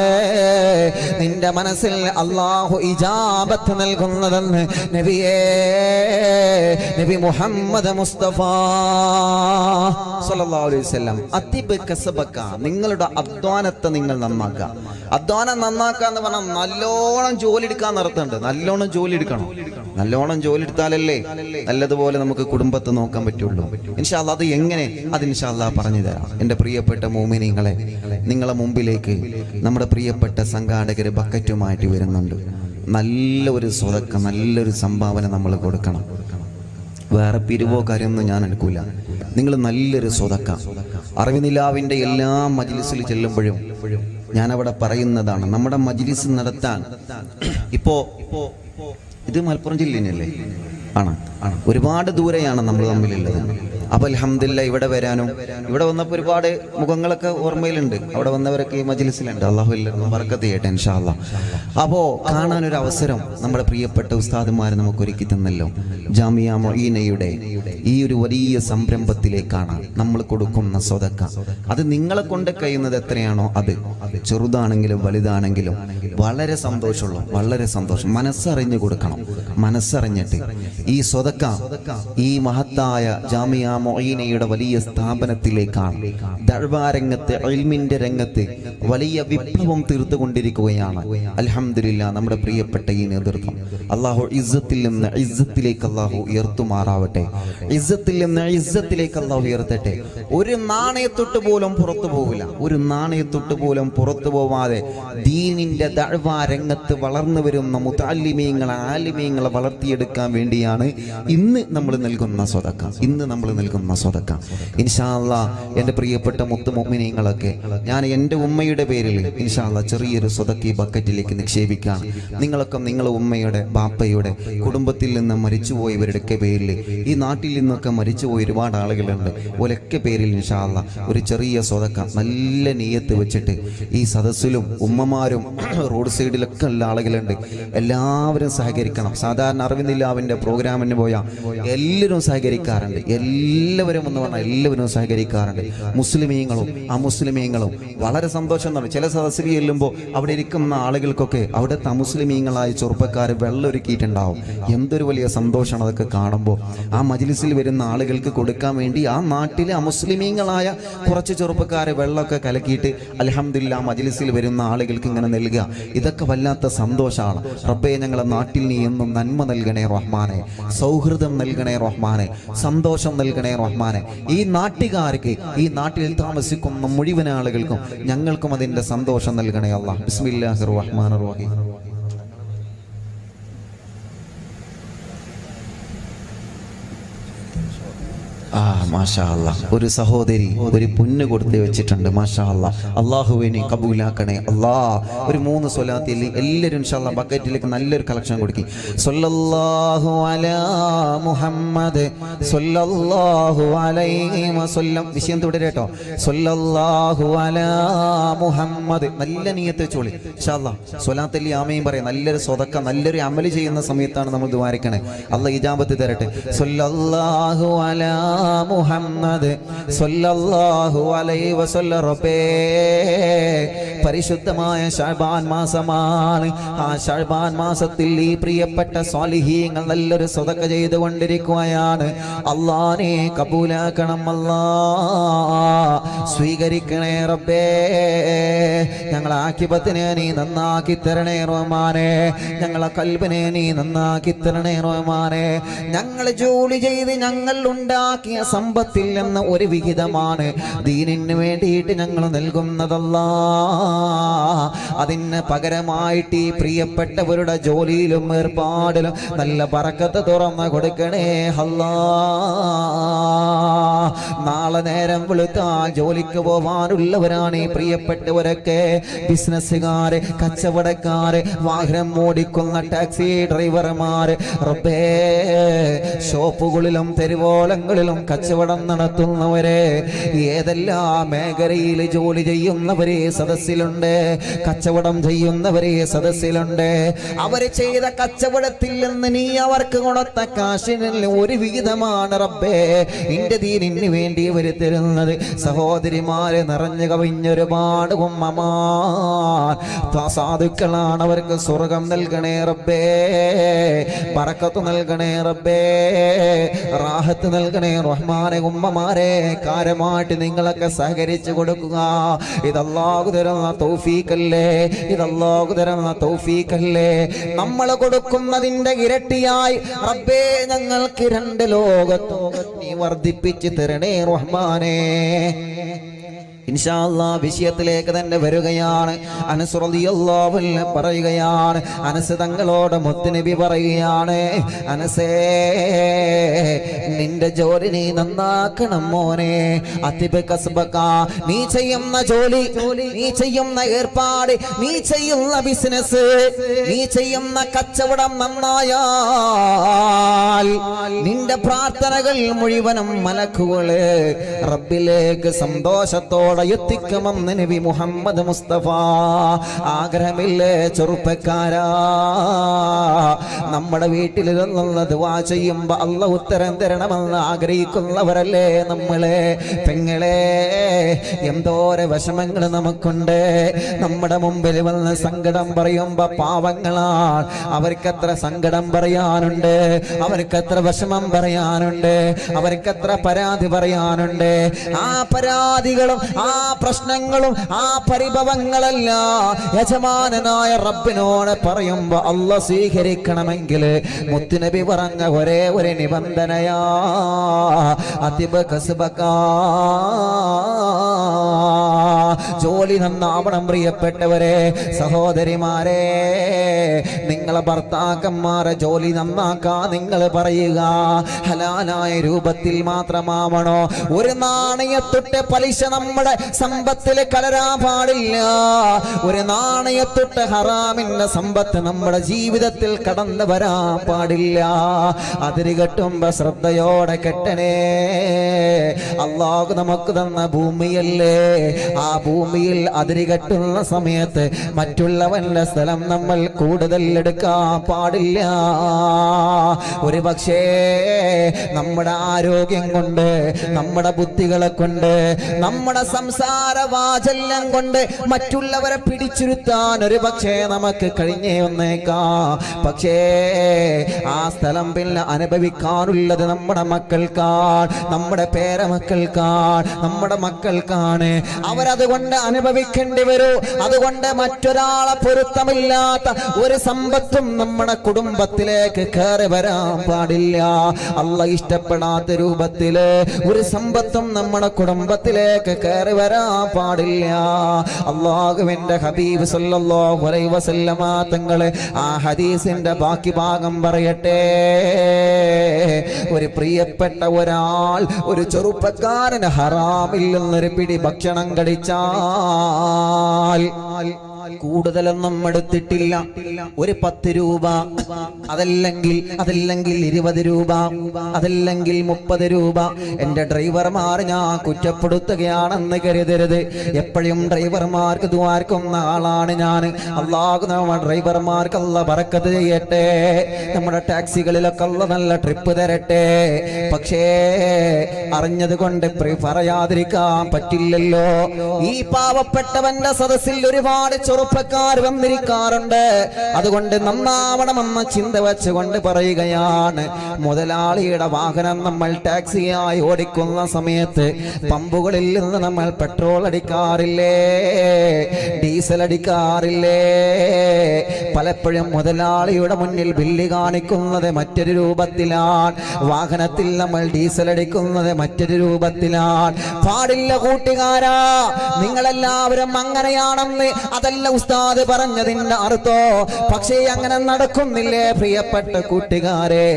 നിന്റെ മനസ്സിൽ അല്ലാഹു ഇജാബത്ത് നൽകുന്നതെന്ന് നബി മുഹമ്മദ് മുസ്തഫ സല്ലല്ലാഹു അലൈഹി വസല്ലം. അതിബ് കസബക, നിങ്ങളുടെ അധ്വാനത്തെ നിങ്ങൾ നന്നാക്കുക. അധ്വാനം നന്നാക്കുക എന്ന് പറഞ്ഞാൽ നല്ലോണം ജോലി എടുക്കാൻ നടത്തുന്നുണ്ട്. നല്ലോണം ജോലി എടുക്കണം. നല്ലോണം ജോലി എടുത്താലല്ലേ നല്ലതുപോലെ നമുക്ക് കുടുംബത്തെ നോക്കാൻ പറ്റുള്ളൂ. ഇൻഷാ അല്ലാഹ് അത് എങ്ങനെ, അത് ഇൻഷാ അല്ലാഹ് പറഞ്ഞു തരാം. എൻ്റെ പ്രിയപ്പെട്ട മുഅ്മിനീങ്ങളെ, നിങ്ങളെ മുമ്പിലേക്ക് നമ്മുടെ പ്രിയപ്പെട്ട സംഘാടകർ ബക്കറ്റുമായിട്ട് വരുന്നുണ്ട്. നല്ലൊരു സ്വതക്ക, നല്ലൊരു സംഭാവന നമ്മൾ കൊടുക്കണം. വേറെ പിരിവോ കാര്യമൊന്നും ഞാൻ എടുക്കൂല. നിങ്ങൾ നല്ലൊരു സ്വതക്ക. അറിവിനിലാവിൻ്റെ എല്ലാ മജ്ലിസിൽ ചെല്ലുമ്പോഴും ഞാൻ അവിടെ പറയുന്നതാണ്, നമ്മുടെ മജ്ലിസ് നടത്താൻ ഇപ്പോ ഇത് മലപ്പുറം ജില്ലയല്ലേ? ആണ്. ഒരുപാട് ദൂരെയാണ് നമ്മൾ തമ്മിലുള്ളത്. അപ്പോൾ അൽഹംദുലില്ലാഹ് ഇവിടെ വരാനും ഇവിടെ വന്നപ്പോൾ ഒരുപാട് മുഖങ്ങളൊക്കെ ഓർമ്മയിലുണ്ട്. അവിടെ വന്നവരൊക്കെ ഈ മജ്ലിസിലുണ്ട്. അല്ലാഹു എല്ലാവർക്കും ബർക്കത്ത് ചെയ്യട്ടെ ഇൻഷാ അല്ലാഹ്. അപ്പോൾ കാണാനൊരു അവസരം നമ്മുടെ പ്രിയപ്പെട്ട ഉസ്താദുമാർ നമുക്ക് ഒരുക്കി തന്നല്ലോ. ജാമിയ മൊഈനയുടെ ഈ ഒരു വലിയ സംരംഭത്തിലേക്കാണ് നമ്മൾ കൊടുക്കുന്ന സ്വതക്ക. അത് നിങ്ങളെ കൊണ്ട് കഴിയുന്നത് എത്രയാണോ അത്, ചെറുതാണെങ്കിലും വലുതാണെങ്കിലും വളരെ സന്തോഷമുള്ളൂ. വളരെ സന്തോഷം. മനസ്സറിഞ്ഞ് കൊടുക്കണം. മനസ്സറിഞ്ഞിട്ട് ഈ സ്വതക്ക ഈ മഹത്തായ ജാമിയ മൊഈനയുടെ വലിയ സ്ഥാപനത്തിലേക്കാണ്. ദഅ്വാ രംഗത്ത്, ഇൽമിന്റെ രംഗത്ത് വലിയ വിപ്ലവം തീർത്തുകൊണ്ടിരിക്കുകയാണ്. അൽഹംദുലില്ലാഹ് നമ്മുടെ പ്രിയപ്പെട്ട ഈ നേതൃത്വം അല്ലാഹു ഇസ്സത്തിൽ നിന്ന് ഇസ്സത്തിലേക്ക് അല്ലാഹു ഉയർത്തുമാറാവട്ടെ. ഇസ്സത്തിൽ നിന്ന് ഇസ്സത്തിലേക്ക് അല്ലാഹു ഉയർത്തട്ടെ. ഒരു നാണയത്തൊട്ട് പോലും പുറത്തു പോകില്ല. ഒരു നാണയത്തൊട്ട് പോലും പുറത്തു പോവാതെ ദീനിന്റെ ദഅ്വാ രംഗത്ത് വളർന്നു വരുന്ന മുതഅല്ലിമീങ്ങളെ, ആലിമീങ്ങളെ വളർത്തിയെടുക്കാൻ വേണ്ടിയാണ് ഇന്ന് നമ്മൾ നൽകുന്ന സ്വതക്ക. ഇന്ന് നമ്മൾ നൽകുന്ന സ്വതക്ക ഇൻഷാ അല്ലാഹ്. എൻ്റെ പ്രിയപ്പെട്ട മുത്തു മുഅ്മിനീങ്ങളൊക്കെ, ഞാൻ എൻ്റെ ഉമ്മയുടെ പേരിൽ ഇൻഷാ അല്ലാഹ് ചെറിയൊരു സ്വതക്ക ഈ ബക്കറ്റിലേക്ക് നിക്ഷേപിക്കാം. നിങ്ങളൊക്കെ നിങ്ങളുടെ ഉമ്മയുടെ, ബാപ്പയുടെ, കുടുംബത്തിൽ നിന്ന് മരിച്ചുപോയവരുടെയൊക്കെ പേരിൽ, ഈ നാട്ടിൽ നിന്നൊക്കെ മരിച്ചുപോയ ഒരുപാട് ആളുകളുണ്ട്. ഒലൊക്കെ പേരിൽ ഇൻഷാ അല്ലാഹ് ഒരു ചെറിയ സ്വതക്ക നല്ല നിയ്യത്ത് വെച്ചിട്ട് ഈ സദസ്സിലും ഉമ്മമാരും റോഡ് സൈഡിലൊക്കെ ഉള്ള ആളുകളുണ്ട്. എല്ലാവരും സഹകരിക്കണം. സാധാരണ അറിവിനിലാവിൻ്റെ പ്രോഗ്രാമിന് പോയാൽ എല്ലാവരും സഹകരിക്കാറുണ്ട്. എല്ലാവരും എന്ന് പറഞ്ഞാൽ എല്ലാവരും സഹകരിക്കാറുണ്ട്. മുസ്ലിമീങ്ങളും അമുസ്ലിമീങ്ങളും. വളരെ സന്തോഷം എന്നാണ്. ചില സദസ്സിൽ ചെല്ലുമ്പോൾ അവിടെ ഇരിക്കുന്ന ആളുകൾക്കൊക്കെ അവിടുത്തെ അമുസ്ലിമീങ്ങളായ ചെറുപ്പക്കാർ വെള്ളം ഒരുക്കിയിട്ടുണ്ടാവും. എന്തൊരു വലിയ സന്തോഷമാണ് അതൊക്കെ കാണുമ്പോൾ. ആ മജ്ലിസിൽ വരുന്ന ആളുകൾക്ക് കൊടുക്കാൻ വേണ്ടി ആ നാട്ടിലെ അമുസ്ലിമീങ്ങളായ കുറച്ച് ചെറുപ്പക്കാരെ വെള്ളമൊക്കെ കലക്കിയിട്ട് അൽഹംദുലില്ലാഹ് മജ്ലിസിൽ വരുന്ന ആളുകൾക്ക് ഇങ്ങനെ നൽകുക. ഇതൊക്കെ വല്ലാത്ത സന്തോഷമാണ്. റബ്ബേ, ഞങ്ങളെ നാട്ടിൽ നീ എന്നും നന്മ നൽകണേ റഹ്മാനെ, സൗഹൃദം നൽകണേ റഹ്മാനെ, സന്തോഷം നൽകണേ റഹ്മാനെ. ഈ നാട്ടുകാർക്ക്, ഈ നാട്ടിൽ താമസിക്കുന്ന മുഴുവൻ ആളുകൾക്കും ഞങ്ങൾക്കും അതിൻ്റെ സന്തോഷം നൽകണേ അല്ലാഹ്. ബിസ്മില്ലാഹിർ റഹ്മാനിർ റഹീം. മാഷാ അല്ലാ, ഒരു സഹോദരി ഒരു പൊന്ന് കൊടുത്ത് വെച്ചിട്ടുണ്ട്. മാഷാ അല്ലാ, അള്ളാഹുവിനെ കബൂലാക്കണേ അല്ലാ. ഒരു 3 സ്വലാത്തിൽ എല്ലാവരും ഇൻഷാ അല്ലാ ബക്കറ്റിലേക്ക് നല്ലൊരു കളക്ഷൻ കൊടുക്കും. സ്വല്ലല്ലാഹു അലാ മുഹമ്മദ് സ്വല്ലല്ലാഹു അലൈഹി വസല്ലം. വിഷയം തുടരട്ടോ. സ്വല്ലല്ലാഹു അലാ മുഹമ്മദ്. നല്ല നിയ്യത്ത് വെച്ചോളി ഇൻഷാ അല്ലാ. സ്വലാത്തിൽ ആമീൻ പറയാം. നല്ലൊരു സ്വതക്ക നല്ലൊരു അമല് ചെയ്യുന്ന സമയത്താണ് നമ്മൾ ദുആരിക്കണേ. അല്ലാഹ് ഇജാബത്ത് തരട്ടെ. സ്വല്ലല്ലാഹു അലാ മുഹമ്മദ് സ്വല്ലല്ലാഹു അലൈഹി വസല്ലം. റബ്ബേ, പരിശുദ്ധമായ ശഅബാൻ മാസമാണ്. ആ ശഅബാൻ മാസത്തിൽ ഈ പ്രിയപ്പെട്ട സ്വാലിഹീങ്ങൾ നല്ലൊരു സ്വതക്ക ചെയ്തുകൊണ്ടിരിക്കുകയാണ്. അല്ലാഹുവേ കബൂലാക്കണം അല്ലാ, സ്വീകരിക്കണേ റബ്ബേ. ഞങ്ങളെ ആഖിബത്തിനെ നീ നന്നാക്കി തരണേ റഹ്മാനേ. ഞങ്ങളെ കൽബിനെ നീ നന്നാക്കി തരണേ റഹ്മാനേ. ഞങ്ങൾ ജോലി ചെയ്ത് ഞങ്ങൾ ഉണ്ടാക്കിയ സമ്പത്തിൽ നിന്ന് ഒരു വിഹിതമാണ് ദീനിന് വേണ്ടിയിട്ട് ഞങ്ങൾ നൽകുന്നതല്ലാ. അതിന് പകരമായിട്ട് ഈ പ്രിയപ്പെട്ടവരുടെ ജോലിയിലും ഏർപ്പാടിലും നല്ല ബറക്കത്ത് തുറന്ന് കൊടുക്കണേ അല്ലാ. നാളെ നേരം വെളുത്താൽ ജോലിക്ക് പോവാനുള്ളവരാണ് ഈ പ്രിയപ്പെട്ടവരൊക്കെ. ബിസിനസ്സുകാര്, കച്ചവടക്കാര്, വാഹനം ഓടിക്കുന്ന ടാക്സി ഡ്രൈവർമാര്, റബ്ബേ, ഷോപ്പുകളിലും തെരുവോളങ്ങളിലും കച്ചവടം നടത്തുന്നവരെ, ഏതെല്ലാം മേഖലയിൽ ജോലി ചെയ്യുന്നവരെ സദസ്സിലുണ്ട്, കച്ചവടം ചെയ്യുന്നവരെ സദസ്സിലുണ്ട്. അവര് ചെയ്ത കച്ചവടത്തിൽ നിന്ന് നീ അവർക്ക് കൊടുത്ത കാശിനിൽ ഒരു വിഹിതമാണ് റബ്ബേ നിന്റെ ദീനിന് വേണ്ടി അവർ തരുന്നത്. സഹോദരിമാരെ നിറഞ്ഞു കവിഞ്ഞൊരുപാട് ഉമ്മമാർ സാധുക്കളാണ്. അവർക്ക് സ്വർഗം നൽകണേ റബ്ബേ, ബറക്കത്ത് നൽകണേ റബ്ബേ, റാഹത്ത് നൽകണേ റഹ്മാനെ. ഉമ്മമാരെ കാര്യമായിട്ട് നിങ്ങളൊക്കെ സഹകരിച്ചു കൊടുക്കുക. ഇതല്ലാഹു തരുന്ന തൗഫീഖല്ലേ, ഇതല്ലാഹു തരുന്ന തൗഫീഖല്ലേ. നമ്മൾ കൊടുക്കുന്നതിന്റെ ഇരട്ടിയായി റബ്ബേ ഞങ്ങൾക്ക് 2 ലോകത്തോ നീ വർദ്ധിപ്പിച്ച് തരണേ റഹ്മാനേ. ഇൻഷാ അല്ലാഹ് വിഷയത്തിലേക്ക് തന്നെ വരികയാണ്. അനസ് റളിയല്ലാഹു അൻഹു പറയുകയാണ്, അനസ് തങ്ങളോട് മുത്തുനബി പറയുകയാണ്, അനസേ നിന്റെ ജോലി നീ നന്നാക്കണം മോനെ. അതിബ് കസ്ബക, നീ ചെയ്യുന്ന ജോലി, നീ ചെയ്യുന്ന ഏർപ്പാട്, നീ ചെയ്യുന്ന ബിസിനസ്, നീ ചെയ്യുന്ന കച്ചവടം നന്നായാൽ നിന്റെ പ്രാർത്ഥനകൾ മുഴുവനും മലക്കുകള് റബ്ബിലേക്ക് സന്തോഷത്തോടെ എത്തിക്കുമെന്ന് നബി മുഹമ്മദ് മുസ്തഫ. ആഗ്രഹമില്ലേ ചെറുപ്പക്കാരാ? നമ്മുടെ വീട്ടിൽ നിന്ന് ദുആ ചെയ്യുമ്പോ അല്ലാഹു ഉത്തരം തരണമെന്ന് ആഗ്രഹിക്കുന്നവരല്ലേ നമ്മളെ? പെങ്ങളെ, എന്തോര വിഷമങ്ങൾ നമുക്കുണ്ട്. നമ്മുടെ മുമ്പിൽ വന്ന് സങ്കടം പറയുമ്പോ പാവങ്ങളാണ്, അവർക്കെത്ര സങ്കടം പറയാനുണ്ട്, അവർക്കെത്ര വിഷമം പറയാനുണ്ട്, അവർക്കെത്ര പരാതി പറയാനുണ്ട്. ആ പരാതികളും ആ പ്രശ്നങ്ങളും ആ പരിഭവങ്ങളെല്ലാം യജമാനനായ റബ്ബിനോട് പറയുമ്പോ അല്ലാഹ് സ്വീകരിക്കണമെങ്കിൽ മുത്തുനബി പറഞ്ഞ ഒരേ ഒരു നിബന്ധനയാ, അതിബ് കസ്ബക, ജോലി നന്നാവണം. പ്രിയപ്പെട്ടവരെ, സഹോദരിമാരെ, നിങ്ങളെ ഭർത്താക്കന്മാരെ ജോലി നന്നാക്കാൻ നിങ്ങൾ പറയുക. ഹലാലായ രൂപത്തിൽ മാത്രമാവണോ. ഒരു നാണയത്തൊട്ട് പലിശ നമ്മുടെ സമ്പത്തിൽ കലരാൻ പാടില്ല. ഒരു നാണയത്തൊട്ട് ഹറാമിന്റെ സമ്പത്ത് നമ്മുടെ ജീവിതത്തിൽ കടന്നു വരാൻ പാടില്ല. അതിര് കെട്ടുമ്പോ ശ്രദ്ധയോടെ കെട്ടണേ. അല്ലാഹു നമുക്ക് തന്ന ഭൂമിയല്ലേ, ആ ഭൂമിയിൽ അതിര് കെട്ടുന്ന സമയത്ത് മറ്റുള്ളവന്റെ സ്ഥലം നമ്മൾ കൂടുതൽ എടുക്കാൻ പാടില്ല. ഒരു പക്ഷേ നമ്മുടെ ആരോഗ്യം കൊണ്ട്, നമ്മുടെ ബുദ്ധികളെ കൊണ്ട്, നമ്മുടെ സംസാര വാചല്യം കൊണ്ട് മറ്റുള്ളവരെ പിടിച്ചിരുത്താൻ ഒരു പക്ഷേ നമുക്ക് കഴിഞ്ഞേ വന്നേക്കാം. പക്ഷേ ആ സ്ഥലം പിന്നെ അനുഭവിക്കാനുള്ളത് നമ്മുടെ മക്കൾക്കാണ്, നമ്മുടെ പേരമക്കൾക്കാണ്, നമ്മുടെ മക്കൾക്കാണ്. അവരതുകൊണ്ട് അനുഭവിക്കേണ്ടി വരും. അതുകൊണ്ട് മറ്റൊരാളെ പൊരുത്തമില്ലാത്ത ഒരു സമ്പത്ത് സമ്പത്തും നമ്മുടെ കുടുംബത്തിലേക്ക് കയറി വരാൻ പാടില്ല. അല്ലാഹ് ഇഷ്ടപ്പെടാത്ത രൂപത്തില് ഒരു സമ്പത്തും നമ്മുടെ കുടുംബത്തിലേക്ക് കയറി വരാൻ പാടില്ല. അല്ലാഹുവിന്റെ ഹബീബ് സല്ലല്ലാഹു അലൈഹി വസല്ലമ തങ്ങളെ ആ ഹദീസിന്റെ ബാക്കി ഭാഗം പറയട്ടെ. ഒരു പ്രിയപ്പെട്ട ഒരാൾ, ഒരു ചെറുപ്പക്കാരന് ഹറാമിൽ നിന്നൊരു പിടി ഭക്ഷണം കഴിച്ചാൽ കൂടുതലൊന്നും എടുത്തിട്ടില്ല, ഒരു 10 രൂപ, അതല്ലെങ്കിൽ 20 രൂപ, അതല്ലെങ്കിൽ 30 രൂപ. എന്റെ ഡ്രൈവർമാർ ഞാൻ കുറ്റപ്പെടുത്തുകയാണെന്ന് കരുതരുത്. എപ്പോഴും ഡ്രൈവർമാർക്ക് ദുആർക്കുന്ന ആളാണ് ഞാൻ. അല്ലാഹു നമ്മുടെ ഡ്രൈവർമാർക്ക് അല്ലാഹ് ബറക്കത്ത് ചെയ്യട്ടെ, നമ്മുടെ ടാക്സികളിലൊക്കെ അല്ലാഹ് നല്ല ട്രിപ്പ് തരട്ടെ. പക്ഷേ അറിഞ്ഞത് കൊണ്ട് പറയാതിരിക്കാൻ പറ്റില്ലല്ലോ. ഈ പാവപ്പെട്ടവന്റെ സദസ്സിൽ ഒരുപാട് ചെറുപ്പക്കാർ വന്നിരിക്കാറുണ്ട്. അതുകൊണ്ട് നന്നാവണമെന്ന ചിന്ത വെച്ചുകൊണ്ട് പറയുകയാണ്, മുതലാളിയുടെ വാഹനം നമ്മൾ ടാക്സിയായി ഓടിക്കുന്ന സമയത്ത് പമ്പുകളിൽ നിന്ന് നമ്മൾ പെട്രോൾ അടിക്കാറില്ലേ, ഡീസൽ അടിക്കാറില്ലേ? പലപ്പോഴും മുതലാളിയുടെ മുന്നിൽ ബില്ല് കാണിക്കുന്നത് മറ്റൊരു രൂപത്തിലാണ്, വാഹനത്തിൽ നമ്മൾ ഡീസൽ അടിക്കുന്നത് മറ്റൊരു രൂപത്തിലാണ്. പാടില്ല കൂട്ടുകാരാ, നിങ്ങളെല്ലാവരും അങ്ങനെയാണെന്ന് അതല്ല ഉസ്താദ് പറഞ്ഞതിന്റെ അർത്ഥോ. പക്ഷേ അങ്ങനെ നടക്കുന്നില്ലേ പ്രിയപ്പെട്ട കൂട്ടുകാരെ?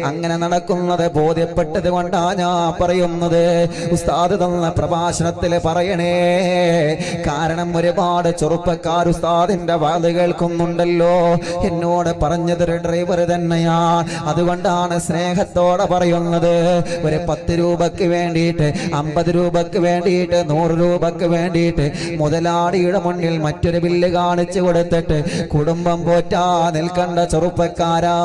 അങ്ങനെ നടക്കുന്നത് ബോധ്യപ്പെട്ടത് കൊണ്ടാ ഞാൻ പറയുന്നത്. ഉസ്താദ് തന്ന പ്രഭാഷണത്തിൽ പറയണേ. കാരണം ഒരുപാട് ചെറുപ്പക്കാർ ഉസ്താദിന്റെ വാത് കേൾക്കുന്നുണ്ടല്ലോ. എന്നോട് പറഞ്ഞതൊരു ഡ്രൈവർ തന്നെയാണ്. അതുകൊണ്ടാണ് സ്നേഹത്തോടെ പറയുന്നത്. ഒരു 10 രൂപക്ക് വേണ്ടിയിട്ട്, 50 രൂപക്ക് വേണ്ടിയിട്ട്, 100 രൂപക്ക് വേണ്ടിയിട്ട് മുതലാളിയുടെ മുന്നിൽ മറ്റൊരു ബില്ല് കാണിച്ചു കൊടുത്തിട്ട് കുടുംബം പോറ്റാ നിൽക്കേണ്ട ചെറുപ്പക്കാരാ,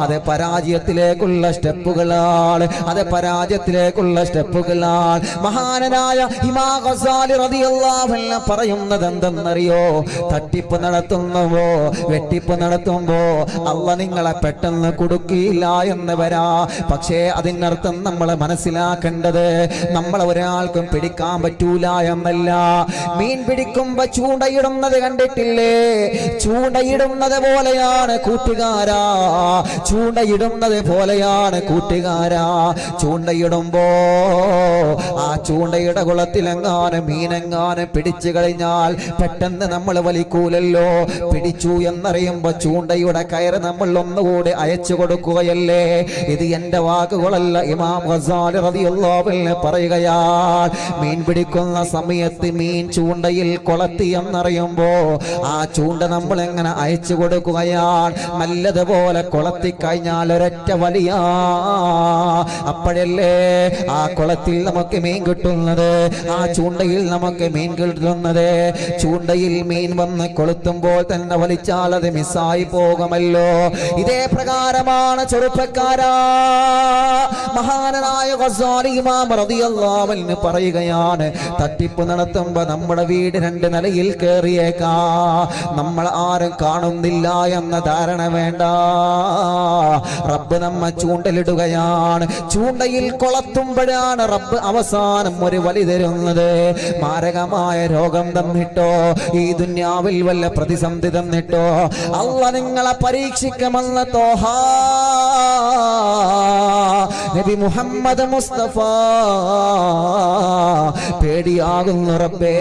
അത് പരാജയത്തിലേക്കുള്ള സ്റ്റെപ്പുകളാണ്, അത് പരാജയത്തിലേക്കുള്ള സ്റ്റെപ്പുകളാണ്. മഹാനായ ഇമാം ഗസാലി റളിയല്ലാഹു അൻഹു പറയുന്നത് എന്തെന്നറിയോ? തട്ടിപ്പ് നടത്തുന്നവോ വെട്ടിപ്പ് നടത്തുമ്പോ അല്ലാഹ് നിങ്ങളെ പെട്ടെന്ന് കൊടുക്കില്ല എന്ന് വരാ. പക്ഷേ അതിനർത്ഥം നമ്മൾ മനസ്സിലാക്കേണ്ടത് നമ്മളെ ഒരാൾക്കും പിടിക്കാൻ പറ്റൂല എന്നല്ല. മീൻ പിടിക്കുമ്പോ ചൂണ്ടയിടുന്നത് കണ്ടിട്ടില്ലേ? ചൂണ്ടയിടുന്നത് പോലെയാണ് കൂട്ടുകാരാ, ചൂണ്ടയിടുന്നത് പോലെയാണ് കൂട്ടുകാരാ. ചൂണ്ടയിടുമ്പോ ആ ചൂണ്ടയുടെ കുളത്തിലെങ്ങാനും മീനെങ്ങാനും പിടിച്ചു കഴിഞ്ഞാൽ പെട്ടെന്ന് നമ്മൾ വലിക്കൂലല്ലോ. പിടിച്ചു എന്നറിയുമ്പോ ചൂണ്ടയുടെ കയറ് നമ്മൾ ഒന്നുകൂടി അയച്ചു കൊടുക്കുകയല്ലേ? ഇത് എന്റെ വാക്കുകളല്ല, ഇമാം ഗസാലി റളിയല്ലാഹു അൻഹു പറയുകയാണ്. മീൻ പിടിക്കുന്ന സമയത്ത് മീൻ ചൂണ്ടയിൽ കൊളത്തി എന്നറിയുമ്പോ ആ ചൂണ്ട നമ്മൾ എങ്ങനെ അയച്ചു കൊടുക്കുകയാണ്? നല്ലതുപോലെ കൊളത്തി കഴിഞ്ഞാൽ ഒരൊറ്റ വലിയ, അപ്പോഴല്ലേ ആ കുളത്തിൽ നമുക്ക് മീൻ കിട്ടുന്നത്, ആ ചൂണ്ടയിൽ നമുക്ക് മീൻ കിട്ടുന്നത്. ചൂണ്ടയിൽ മീൻ വന്ന് കൊളുത്തുമ്പോൾ തന്നെ വലിച്ചാൽ അത് മിസ്സായി പോകുമല്ലോ. ഇതേ പ്രകാരമാണ് ചെറുപ്പക്കാരാ. മഹാനായ ഗസാലി ഇമാം റളിയല്ലാഹു അൻഹു പറയുകയാണ്, തട്ടിപ്പ് നടത്തുമ്പോ നമ്മുടെ വീട് 2 നിലയിൽ കയറിയേക്കാ, നമ്മൾ ആരും കാണുന്നില്ല എന്ന ധാരണ വേണ്ട. റബ്ബ് നമ്മെ ചൂണ്ടലിടുകയാണ്. ചൂണ്ടയിൽ കൊളത്തുമ്പോഴാണ് റബ്ബ് അവസാനം ഒരു വലി തരുന്നത്. മാരകമായ രോഗം തന്നിട്ടോ, ഈ ദുന്യാവിൽ വല്ല പ്രതിസന്ധി തന്നിട്ടോ അല്ലാഹ് നിങ്ങളെ പരീക്ഷിക്കുമെന്ന് തോഹാ നബി മുഹമ്മദ് മുസ്തഫ പേടിയാകുന്നു. റബ്ബേ,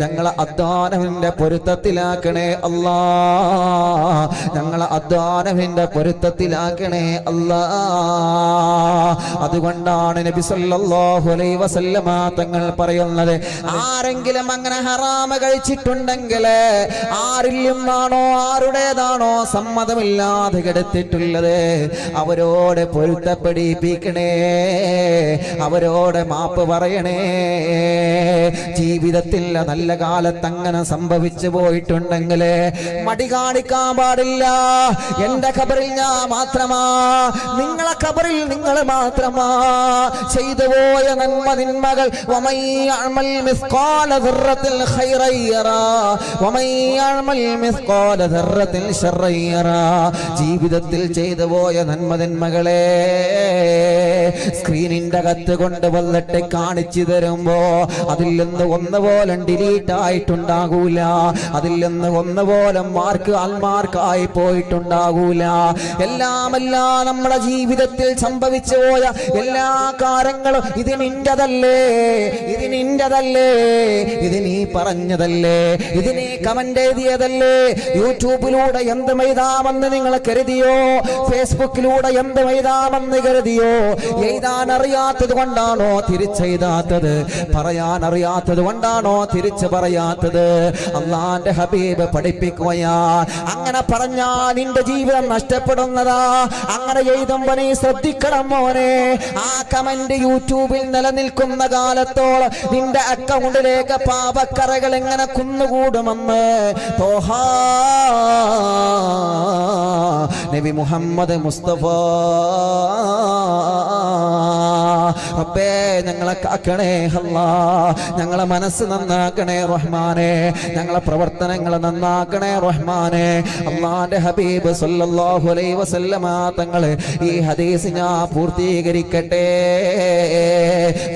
ഞങ്ങളെ അദ്വാനവിന്റെ പൊരുത്തത്തിലാക്കണേ അല്ലാ, ഞങ്ങളെ അദ്വാനവിന്റെ പൊരുത്തത്തിലാക്കണേ അല്ലാ. അതുകൊണ്ടാണ് നബി സല്ലല്ലാഹു അലൈഹി വസല്ലമ തങ്ങൾ പറയുന്നത്, ആരെങ്കിലും അങ്ങനെ ഹറാമ് കഴിച്ചിട്ടുണ്ടെങ്കിൽ, ആരിൽ നിന്നാണോ ആരുടേതാണോ സമ്മതമില്ലാതെ കെടുത്തിട്ടുള്ളത്, അവരോട് പൊരുത്തപ്പെടിപ്പിക്കണേ, അവരോട് മാപ്പ് പറയണേ. ജീവിതത്തിൽ നല്ല കാലത്ത് അങ്ങനെ സംഭവിച്ചു പോയിട്ടുണ്ടെങ്കിൽ മടി കാണിക്കാൻ പാടില്ല. എന്റെ ഖബറിൽ ഞാൻ മാത്രമാ, നിങ്ങളെ ഖബറിൽ നിങ്ങൾ മാത്രമാ. ചെയ്തു പോയ നന്മകൾ ജീവിതത്തിൽ ചെയ്തു പോയ നന്മകളെ സ്ക്രീനിന്റെ അകത്ത് കൊണ്ട് വന്നിട്ട് കാണിച്ചു തരുമ്പോ അതിൽ നിന്ന് ഒന്നുപോലെ ഡിലീറ്റ് ആയിട്ടുണ്ടാകൂല, അതിൽ നിന്ന് ഒന്നുപോലെ ആൽമാർക്കായി പോയിട്ടുണ്ടാകൂല. എല്ലാം നമ്മുടെ ജീവിതത്തിൽ സംഭവിച്ചു പോയ എല്ലാ കാര്യങ്ങളും ഇത് നിന്റെതല്ലേ, ഇത് നിന്റെതല്ലേ, ഇത് നീ പറഞ്ഞതല്ലേ, ഇത് നീ കമന്റ് എഴുതിയതല്ലേ. യൂട്യൂബിലൂടെ എന്ത് എഴുതാമെന്ന് നിങ്ങൾ കരുതിയോ? ഫേസ്ബുക്കിലൂടെ എന്ത് എഴുതാമെന്ന് കരുതിയോ? എഴുതാൻ അറിയാത്തത് കൊണ്ടാണോ തിരിച്ചെഴുതാത്തത്? പറയാൻ അറിയാത്തത് കൊണ്ടാണോ തിരിച്ചു പറയാത്തത്? അള്ളാന്റെ ഹബീബ് പഠിപ്പിക്കുകയാ, അങ്ങനെ പറഞ്ഞാൽ നിന്റെ ജീവിതം നഷ്ടപ്പെടുന്നതാ. അങ്ങനെ എഴുതുമ്പോ നീ ശ്രദ്ധിക്കണം മോനെ. ആ കമന്റ് യൂട്യൂബിൽ നിലനിൽക്കുന്ന കാലത്തോളം നിന്റെ അക്കൗണ്ടിലേക്ക് പാപക്കറകൾ എങ്ങനെ കുന്നുകൂടുമെന്ന് തോഹാ നബി മുഹമ്മദ് മുസ്തഫ. റബ്ബേ ഞങ്ങളെ കാക്കണേ അല്ലാ, ഞങ്ങളെ മനസ്സ് നന്നാക്കണേ റഹ്മാനെ, ഞങ്ങളെ പ്രവർത്തനങ്ങൾ നന്നാക്കണേ റഹ്മാനെ. അല്ലാഹുവിന്റെ ഹബീബ് സല്ലല്ലാഹു അലൈഹി വസല്ലമ തങ്ങൾ ഈ ഹദീസ് ഞാൻ പൂർത്തീകരിക്കട്ടെ.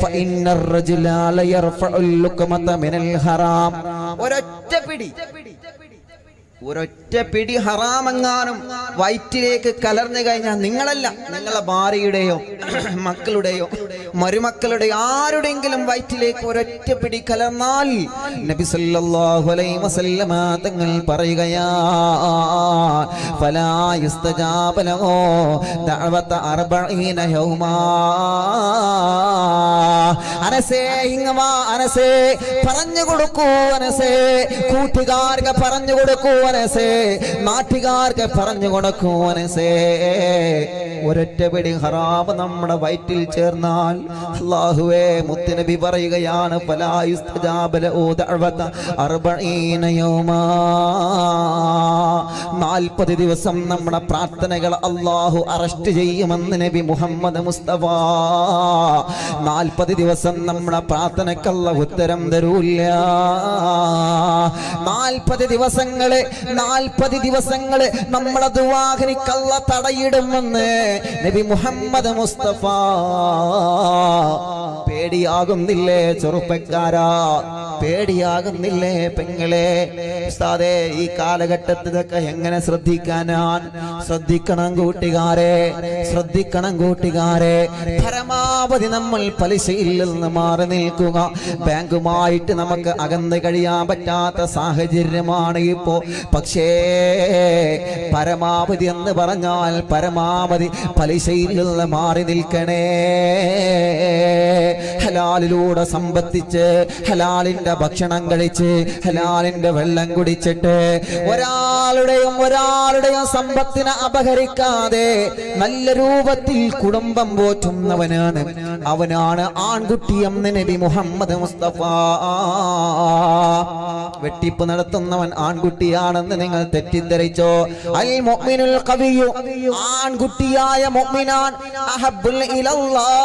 ഫഇന്നർ റജുല ലയർഫഉൽ ലുക്മത മിനൽ ഹറാം. ഒരൊറ്റ പിടി ഹറാമെങ്ങാനും വയറ്റിലേക്ക് കലർന്നു കഴിഞ്ഞാൽ നിങ്ങളല്ല, നിങ്ങളെ ഭാര്യയുടെയോ മക്കളുടെയോ മരുമക്കളുടെയോ ആരുടെയെങ്കിലും വയറ്റിലേക്ക് ഒരൊറ്റ പിടി കലർന്നാൽ നബി സല്ലല്ലാഹു അലൈഹി വസല്ലമ തങ്ങൾ പറയുകയാ, ഫലാ യുസ്തജാബ ലഹു ദഅവത 40 യൗമാ. അനസേ ഇങ്ങവാ, അനസേ പറഞ്ഞു കൊടുക്കൂ, അനസേ കൂട്ടുകാർക്ക് പറഞ്ഞു കൊടുക്കൂ, അനസേ നാട്ടുകാർക്ക് പറഞ്ഞു കൊടുക്കൂ, അനസേ. ഒരൊറ്റ പിടി ഹറാം നമ്മുടെ വയറ്റിൽ ചേർന്നാൽ അല്ലാഹുവേ മുത്തുനബി പറയുകയാണ്, ഫലാ യുസ്തജാബ ലഹു ദഅവത 40 യൗമാ. 40 ദിവസം നമ്മുടെ പ്രാർത്ഥനകൾ അല്ലാഹു അറസ്റ്റ് ചെയ്യുമെന്ന് നബി മുഹമ്മദ് മുസ്തഫ. 40 ദിവസം നമ്മുടെ പ്രാർത്ഥനക്കല്ല ഉത്തരം തരൂല്ല. 40 ദിവസങ്ങള് നമ്മളെ ദുആഖിനിക്കല്ല തടയിടുമെന്ന് നബി മുഹമ്മദ് മുസ്തഫ. പേടിയാകുന്നില്ലേ ചെറുപ്പക്കാരാ? പേടിയാകുന്നില്ലേ പെങ്ങളെ? ഉസ്താദേ ഈ കാലഘട്ടത്തിൽ ഇതൊക്കെ എങ്ങനെ ശ്രദ്ധിക്കാനാണ്? ശ്രദ്ധിക്കണം കൂട്ടുകാരെ, ശ്രദ്ധിക്കണം കൂട്ടുകാരെ. പരമാവധി നമ്മൾ പലിശയിൽ നിന്ന് മാറി നിൽക്കുക. ബാങ്കുമായിട്ട് നമുക്ക് അകന്ന് കഴിയാൻ പറ്റാത്ത സാഹചര്യമാണ് ഇപ്പോ. പക്ഷേ പരമാവധി എന്ന് പറഞ്ഞാൽ പരമാവധി പലിശയിൽ നിന്ന് മാറി നിൽക്കണേ. ഹലാലിലൂടെ സമ്പത്തിച്ച്, ഹലാലിന്റെ ഭക്ഷണം കഴിച്ച്, ഹലാലിന്റെ വെള്ളം കുടിച്ചിട്ട് ഒരാളുടെയും സമ്പത്തിനെ അപഹരിക്കാതെ നല്ല രൂപത്തിൽ കുടുംബം പോറ്റുന്നവനാണ്, അവനാണ് ആൺകുട്ടി എന്ന് നബി മുഹമ്മദ് മുസ്തഫ. വെട്ടിപ്പ് നടത്തുന്നവൻ ആൺകുട്ടിയാണെന്ന് നിങ്ങൾ തെറ്റിദ്ധരിച്ചോ? അൽ മുഅ്മിനുൽ ഖവിയ്യു, ആൺകുട്ടിയായ മുഅ്മിനാൻ അഹബ്ബുൽ ഇലല്ലാഹ്,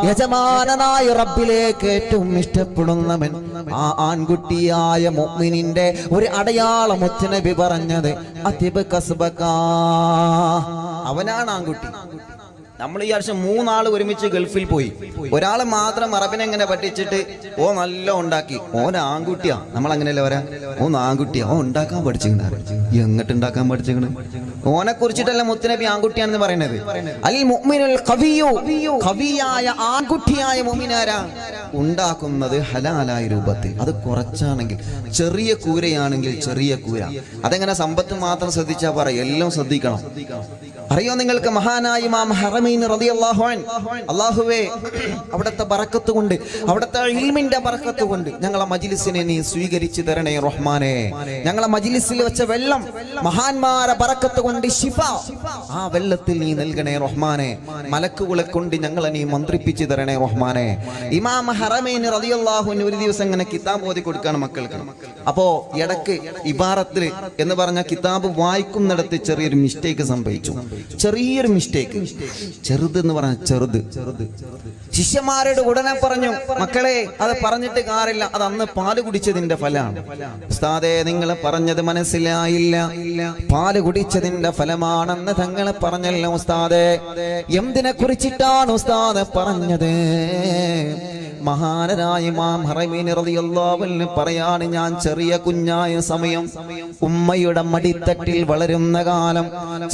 യജമാനനായ റബ്ബിലേക്ക് ഏറ്റവും ഇഷ്ടപ്പെടുന്നവൻ ആ ആൺകുട്ടിയായ മുഅ്മിനിന്റെ ഒരു അടയാളം മുത്തുനബി പറഞ്ഞത് അതിബ് കസ്ബക, അവനാണ് ആൺകുട്ടി. നമ്മൾ ഈ വർഷം 3 ആള് ഒരുമിച്ച് ഗൾഫിൽ പോയി. ഒരാള് മാത്രം അറബിനെ എങ്ങനെ പഠിച്ചിട്ട് ഓ നല്ല ഉണ്ടാക്കി, ഓൻ ആൺകുട്ടിയാ. നമ്മൾ അങ്ങനെയല്ല വരാ, ഓൻ ആൺകുട്ടിയാ, ഓൻ ഉണ്ടാക്കാൻ പഠിച്ചിട്ടുണ്ട്. എങ്ങോട്ട് ഉണ്ടാക്കാൻ പഠിച്ചിട്ടുണ്ട്? ഓനെ കുറിച്ചിട്ടല്ല മുത്തുനബി ആൺകുട്ടിയാണെന്ന് പറയുന്നത്. അൽ മുഅ്മിനുൽ ഖവിയ്യു, ഖവിയായ ആൺകുട്ടിയായ മുഅ്മിനാരാ? ഉണ്ടാക്കുന്നത് ഹലാലായ രൂപത്തിൽ. അത് കുറച്ചാണെങ്കിൽ, ചെറിയ കൂരയാണെങ്കിൽ ചെറിയ കൂര. അതെങ്ങനെ സമ്പത്ത് മാത്രം ശ്രദ്ധിച്ചാ പറയും, എല്ലാം ശ്രദ്ധിക്കണം. അറിയോ നിങ്ങൾക്ക് മഹാനായ ഇമാം ഹറമൈൻ റളിയല്ലാഹു അൻഹു, അല്ലാഹുവേ അവിടുത്തെ ബറക്കത്ത് കൊണ്ട്, അവിടുത്തെ ഇൽമിന്റെ ബറക്കത്ത് കൊണ്ട് ഞങ്ങളെ മജ്ലിസിനെ നീ സ്വീകരിച്ചു തരണേ റഹ്മാനെ. ഞങ്ങളെ മജ്ലിസിൽ വെച്ച വെള്ളം മഹാന്മാരെ ബറക്കത്ത് കൊണ്ട് ശിഫ, ആ വെള്ളത്തിൽ നീ നൽകണേ റഹ്മാനെ. മലക്കുകളെ കൊണ്ട് ഞങ്ങളെ നീ മന്ത്രിപ്പിച്ചു തരണേ റഹ്മാനെ. ഇമാം ഹറമൈൻ റളിയല്ലാഹു അൻഹു ഒരു ദിവസം ഇങ്ങനെ കിതാബ് ഓതി കൊടുക്കാണ് മക്കൾക്ക്. അപ്പോ ഇടക്ക് ഇബാറത്തിൽ എന്ന് പറഞ്ഞ കിതാബ് വായിക്കുന്നിടത്ത് ചെറിയൊരു മിസ്റ്റേക്ക് സംഭവിച്ചു. ചെറിയൊരു മിസ്റ്റേക്ക്, ചെറുതെന്ന് പറഞ്ഞ ചെറുത്. ശിഷ്യന്മാരോട് ഉടനെ പറഞ്ഞു, മക്കളെ അത് പറഞ്ഞിട്ട് കാര്യമില്ല, അത് അന്ന് പാല് കുടിച്ചതിന്റെ ഫലമാണ്. ഉസ്താദേ, നിങ്ങൾ പറഞ്ഞത് മനസ്സിലായില്ല, പാല് കുടിച്ചതിന്റെ ഫലമാണെന്ന് തങ്ങൾ പറഞ്ഞല്ലോ ഉസ്താദേ. എന്തിനെ കുറിച്ചിട്ടാണ് ഉസ്താദ് പറഞ്ഞത്? മഹാനരായ ഇമാം ഹറമൈൻ റളിയല്ലാഹു അൻഹു പറയാണ്, ഞാൻ ചെറിയ കുഞ്ഞായ സമയം, ഉമ്മയുടെ മടിത്തട്ടിൽ വളരുന്ന കാലം,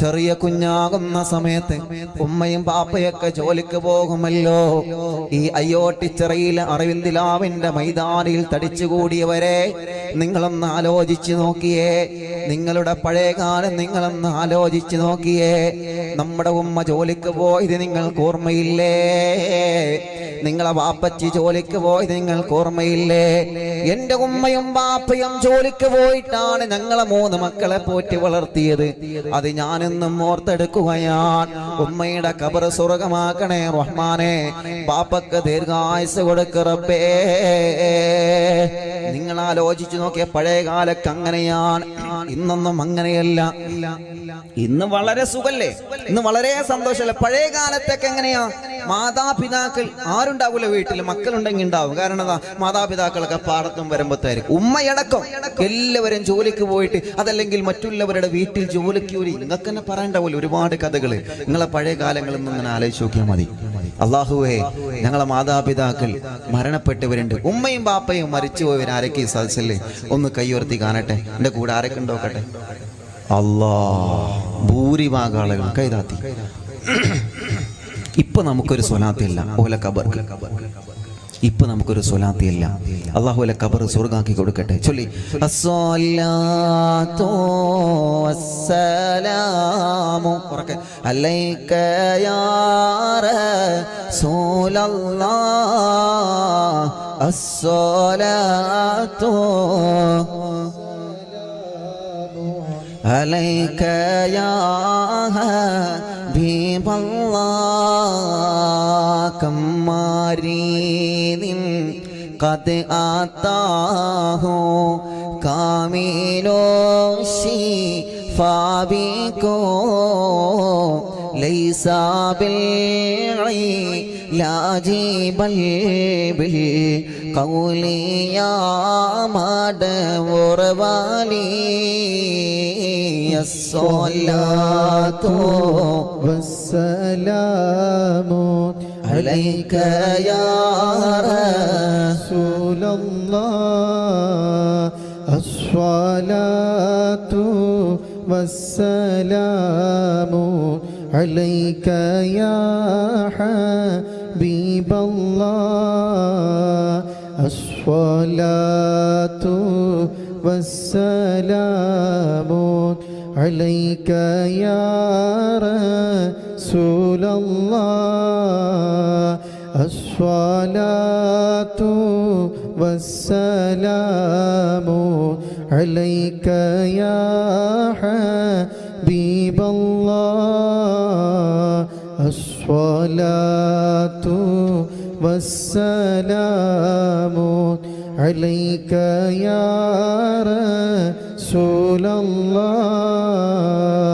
ചെറിയ കുഞ്ഞാകുന്ന സമയത്ത് ഉമ്മയും പാപ്പയൊക്കെ ജോലിക്ക് പോകുമല്ലോ. ഈ അയ്യോട്ടിച്ചിറയിലെ അറിവിന്ദിലാവിന്റെ മൈതാനിയിൽ തടിച്ചുകൂടിയവരെ നിങ്ങളൊന്ന് ആലോചിച്ചു നോക്കിയേ. നിങ്ങളുടെ പഴയ കാലം നിങ്ങളൊന്ന് ആലോചിച്ചു നോക്കിയേ. നമ്മുടെ ഉമ്മ ജോലിക്ക് പോയത് നിങ്ങൾക്ക് ഓർമ്മയില്ലേ? നിങ്ങളെ വാപ്പച്ചി ജോലിക്ക് പോയത് നിങ്ങൾക്ക് ഓർമ്മയില്ലേ? എന്റെ ഉമ്മയും ബാപ്പയും ജോലിക്ക് പോയിട്ടാണ് ഞങ്ങളെ 3 മക്കളെ പോറ്റി വളർത്തിയത്. അത് ഞാനെന്നും ഓർത്തെടുക്കുകയാണ്. ഉമ്മയുടെ ഖബർ സ്വർഗമാക്കണേ റഹ്മാനെ, ബാപ്പക്ക് ദീർഘായുസ് കൊടുക്ക് റബ്ബേ. നിങ്ങൾ ആലോചിച്ചു നോക്കിയ പഴയ കാലത്ത് അങ്ങനെയാണ്, ഇന്നൊന്നും അങ്ങനെയല്ല. ഇന്ന് വളരെ സുഖല്ലേ, ഇന്ന് വളരെ സന്തോഷമല്ലേ. പഴയ കാലത്തൊക്കെ എങ്ങനെയാ? മാതാപിതാക്കൾ ആരുണ്ടാവൂല വീട്ടിൽ, മക്കളുണ്ടെങ്കിൽ ഉണ്ടാവും. കാരണം എന്താ? മാതാപിതാക്കളൊക്കെ പാടത്തും വരുമ്പോഴത്തായിരിക്കും. ഉമ്മയടക്കം എല്ലാവരും ജോലിക്ക് പോയിട്ട്, അതല്ലെങ്കിൽ മറ്റുള്ളവരുടെ വീട്ടിൽ ജോലിക്ക് പോയി. നിങ്ങൾക്ക് തന്നെ പറയണ്ടാവില്ല ഒരുപാട് കഥകൾ. നിങ്ങളെ പഴയ കാലങ്ങളിൽ നിന്ന് ഇങ്ങനെ ആലോചിച്ച് നോക്കിയാൽ മതി. അള്ളാഹുവേ, ഞങ്ങളെ മാതാപിതാക്കൾ മരണപ്പെട്ടവരുണ്ട്, ഉമ്മയും ബാപ്പയും മരിച്ചുപോയവർ ആരൊക്കെ ഈ സദസ്സില്ലേ? ഒന്ന് കൈയുയർത്തി കാണട്ടെ. എൻ്റെ കൂടെ ആരൊക്കെ ഉണ്ടോക്കട്ടെ? അല്ലാ, ഭൂരിഭാഗം ആളുകൾ കൈതാത്തി. ഇപ്പൊ നമുക്കൊരു സ്വലാത്തില്ല ഓല ഖബർക്ക്. ഇപ്പൊ നമുക്കൊരു സ്വലാത്തില്ല. അല്ലാഹു ഓല ഖബർ സ്വർഗ്ഗാക്കി കൊടുക്കട്ടെ. ചൊല്ലി അസ്സലാത്തു വസ്സലാമു അലൈക യാ റസൂലല്ലാഹ്. അസ്സലാത്തു അലൈക യാ ഹബീബല്ലാഹ്. കമ്മാരീനിൻ ഖദ് ആതാഹു കാമിലോ ശിഫാബികോ ലൈസ ബിൽഇലാജി ബൽ ബിൽ ഖൗലി യാ മദവർ വാലി. الصلاة والسلام عليك يا رسول الله. الصلاة والسلام عليك يا حبيب الله. الصلاة والسلام عليك يا رسول الله. الصلاة والسلام عليك يا حبيب الله. الصلاة والسلام عليك يا رسول الله.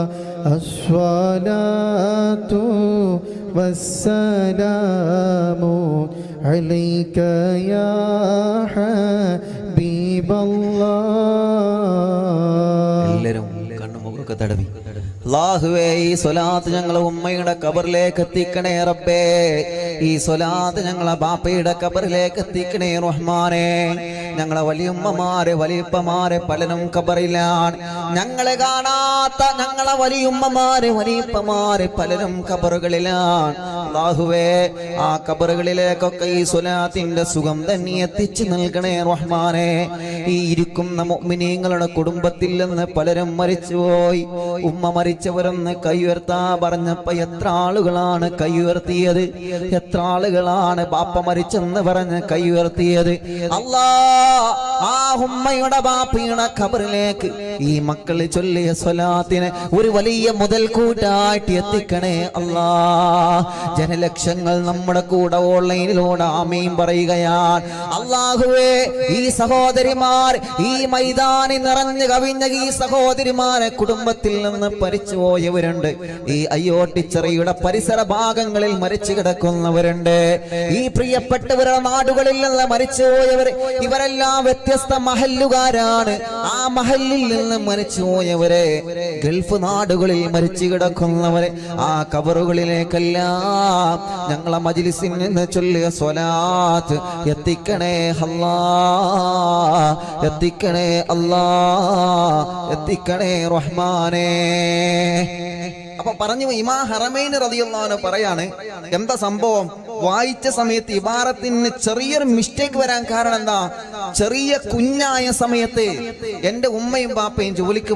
الصلاة والسلام عليك يا حبيب الله. എല്ലാവരും കണ്ണുമുഖമൊക്കെ തടവി. അല്ലാഹുവേ, ഈ സ്വലാത്ത് ഞങ്ങളെ ഉമ്മയുടെ ഖബറിലേക്ക് എത്തിക്കണേ റബ്ബേ. ഈ സ്വലാത്ത് ഞങ്ങളെ ബാപ്പയുടെ ഖബറിലേക്ക് എത്തിക്കണേ റഹ്മാനേ. ഞങ്ങളെ വലിയുമ്മമാരെ വലിയപ്പമാരെ പലരും ഖബറിലാണ്. ഞങ്ങളെ കാണാത്ത ഞങ്ങളെ വലിയുമ്മമാരെ വലിയപ്പമാരെ പലരും ഖബറുകളിലാണ്. അല്ലാഹുവേ, ആ ഖബറുകളിലേക്കൊക്കെ ഈ സ്വലാത്തിന്റെ സുഖം തന്നെ എത്തിച്ചു നൽകണേ റഹ്മാനേ. ഈ ഇരിക്കുന്ന മുഅ്മിനീങ്ങളുടെ കുടുംബത്തിൽ നിന്ന് പലരും മരിച്ചുപോയി. ഉമ്മ മരിച്ചവരൊന്ന് കൈ ഉയർത്താ പറഞ്ഞപ്പോ എത്ര ആളുകളാണ് കൈ ഉയർത്തിയത്? എത്ര ആളുകളാണ് ബാപ്പ മരിച്ചെന്ന് പറഞ്ഞ് കൈ ഉയർത്തിയത്? അല്ലാ, ആ ഉമ്മയുടെ ബാപ്പയുടെ ഖബറിലേക്ക് ഈ മക്കൾ ചൊല്ലിയ സ്വലാത്തിനെ ഒരു വലിയ മുതൽക്കൂട്ടായിട്ട് എത്തിക്കണേ അല്ലാ. ജനലക്ഷങ്ങൾ നമ്മുടെ കൂടെ ഓൺലൈനിലൂടെ ആമീൻ പറയുകയാണ്. അല്ലാഹുവേ, ഈ സഹോദരിമാർ, ഈ മൈതാനി നിറഞ്ഞു കവിഞ്ഞ ഈ സഹോദരിമാരെ കുടുംബത്തിൽ നിന്ന് പരിച്ചുപോയവരുണ്ട്. ഈ അയ്യോട്ടിച്ചെറിയുടെ പരിസര ഭാഗങ്ങളിൽ മരിച്ചു കിടക്കുന്നവരുണ്ട്. ഈ പ്രിയപ്പെട്ടവരുടെ നാടുകളിൽ നിന്ന് മരിച്ചുപോയവർ, ഇവരെല്ലാം വ്യത്യസ്ത മഹല്ലുകാരാണ്. ആ മഹല്ലിൽ നിന്ന് മരിച്ചുപോയവരെ, ഗൾഫ് നാടുകളിൽ മരിച്ചു കിടക്കുന്നവരെ ആ കബറുകളിലേക്കെല്ലാം ഞങ്ങളെ മജ്ലിസിൽ നിന്ന് ചൊല്ലിയ സ്വലാത്ത് എത്തിക്കണേ അല്ലാ, എത്തിക്കണേ അല്ലാ, എത്തിക്കണേ റഹ്മാനേ. അപ്പൊ പറഞ്ഞു ഇമാ ഹറമൈൻ റളിയല്ലാഹു അൻഹു പറയാണ്, എന്താ സംഭവം? വായിച്ച സമയത്ത് ഇബാറത്തിന് ചെറിയൊരു മിസ്റ്റേക്ക് വരാൻ കാരണം എന്താ? ചെറിയ കുഞ്ഞായ സമയത്ത് എന്റെ ഉമ്മയും ബാപ്പയും ജോലിക്ക്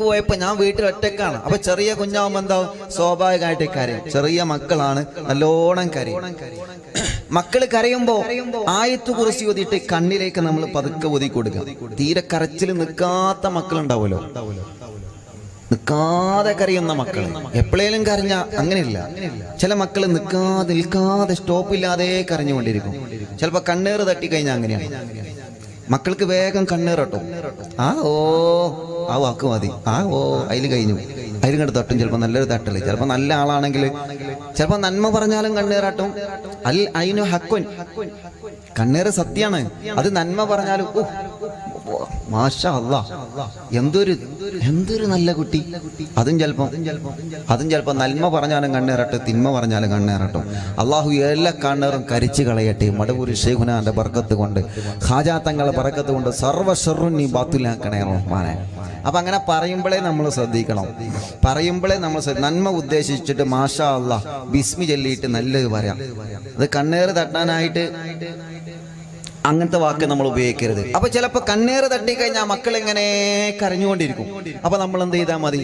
പോയപ്പോ ഞാൻ വീട്ടിൽ ഒറ്റക്കാണ്. അപ്പൊ ചെറിയ കുഞ്ഞാവുമ്പോ എന്താ, സ്വാഭാവികമായിട്ട് കരയും. ചെറിയ മക്കളാണ്, നല്ലോണം കരയും. മക്കള് കരയുമ്പോ ആയത്ത് കുറിച്ച് ഓതിയിട്ട് കണ്ണിലേക്ക് നമ്മൾ പതുക്കെ ഒതുക്കി കൊടുക്കുക. തീരെ കരച്ചിൽ നിൽക്കാത്ത മക്കളുണ്ടാവുമല്ലോ, നിൽക്കാതെ കരയുന്ന മക്കൾ. എപ്പോഴേലും കരഞ്ഞ അങ്ങനെയില്ല. ചില മക്കൾ നിൽക്കാതെ സ്റ്റോപ്പില്ലാതെ കരഞ്ഞുകൊണ്ടിരിക്കും. ചിലപ്പോ കണ്ണേറ് തട്ടിക്കഴിഞ്ഞാൽ അങ്ങനെയാണ്. മക്കൾക്ക് വേഗം കണ്ണേറട്ടും. ആ വാക്ക് മതി, അതിൽ കഴിഞ്ഞു, അതിലും കണ്ട് തട്ടും. ചിലപ്പോൾ നല്ലൊരു തട്ടല്. ചിലപ്പോൾ നല്ല ആളാണെങ്കിൽ ചിലപ്പോൾ നന്മ പറഞ്ഞാലും കണ്ണേറാട്ടും. അതിനു ഹക്കുൻ, കണ്ണേറ് സത്യാണ്. അത് നന്മ പറഞ്ഞാലും മാഷാ അല്ലാ, എന്തൊരു നല്ല കുട്ടി. അതും ചിലപ്പോ നന്മ പറഞ്ഞാലും കണ്ണേറട്ടെ, തിന്മ പറഞ്ഞാലും കണ്ണേറട്ടും. അള്ളാഹു എല്ലാ കണ്ണേറും കരിച്ചു കളയട്ടെ. മടവൂർ ശൈഖുനാന്റെ ബർക്കത്ത് കൊണ്ട്, ഖാജാ തങ്ങളുടെ ബർക്കത്ത് കൊണ്ട് സർവ്വ ഷർറുൻ നീ ബാത്തിലാക്കണേ റഹ്മാനെ. അപ്പൊ അങ്ങനെ പറയുമ്പോഴേ നമ്മൾ ശ്രദ്ധിക്കണം. നന്മ ഉദ്ദേശിച്ചിട്ട് മാഷാ അല്ലാ ബിസ്മി ചൊല്ലിയിട്ട് നല്ലത് പറയാം. അത് കണ്ണേറ് തട്ടാനായിട്ട് അങ്ങനത്തെ വാക്ക് നമ്മൾ ഉപയോഗിക്കരുത്. അപ്പൊ ചിലപ്പോ കണ്ണേറ് തട്ടിക്കഴിഞ്ഞാൽ മക്കൾ ഇങ്ങനെ കരഞ്ഞുകൊണ്ടിരിക്കും. അപ്പൊ നമ്മൾ എന്ത് ചെയ്താൽ മതി?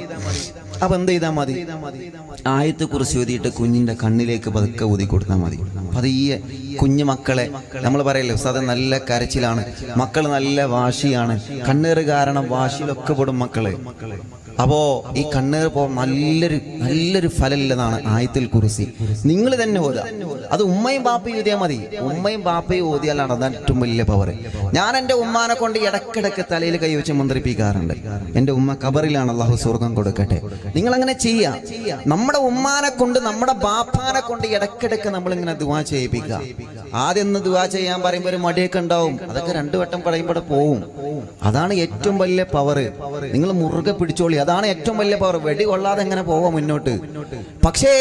ആയത്ത് കുറിച്ച് ഓതിയിട്ട് കുഞ്ഞിന്റെ കണ്ണിലേക്ക് പതുക്കെ ഊതി കൊടുത്താൽ മതി. പതിയെ കുഞ്ഞു മക്കളെ നമ്മൾ പറയല്ലോ, അത് നല്ല കരച്ചിലാണ്, മക്കൾ നല്ല വാശിയാണ്, കണ്ണേറ് കാരണം വാശിയിലൊക്കെ പെടും മക്കള്. അപ്പോ ഈ കണ്ണേർ പോ നല്ലൊരു ഫലമില്ലെന്നാണ് ആയത്തുൽ കുർസി. നിങ്ങൾ തന്നെ ഓതുക. അത് ഉമ്മയും ബാപ്പയും ഓതിയാൽ മതി. ഉമ്മയും ബാപ്പയും ഓതിയാലാണ് അതാണ് ഏറ്റവും വലിയ പവർ. ഞാൻ എൻ്റെ ഉമ്മാനെ കൊണ്ട് ഇടക്കിടക്ക് തലയിൽ കൈവച്ച് മന്ത്രിപ്പിക്കാറുണ്ട്. എൻ്റെ ഉമ്മ ഖബറിലാണ്, അല്ലാഹു സ്വർഗം കൊടുക്കട്ടെ. നിങ്ങൾ അങ്ങനെ ചെയ്യാം. നമ്മുടെ ഉമ്മാനെ കൊണ്ട്, നമ്മുടെ ബാപ്പാനെ കൊണ്ട് ഇടക്കിടക്ക് നമ്മളിങ്ങനെ ദുആ ചെയ്യിപ്പിക്കുക. ആദ്യം ഒന്ന് ദുആ ചെയ്യാൻ പറയുമ്പോൾ ഒരു മടിയൊക്കെ ഉണ്ടാവും. അതൊക്കെ 2 വട്ടം പറയുമ്പോൾ പോവും. അതാണ് ഏറ്റവും വലിയ പവർ. നിങ്ങൾ മുറുകെ പിടിച്ചോളി. അതാണ് ഏറ്റവും വലിയ പവർ. വെടി കൊള്ളാതെ എങ്ങനെ പോവാം മുന്നോട്ട്. പക്ഷേ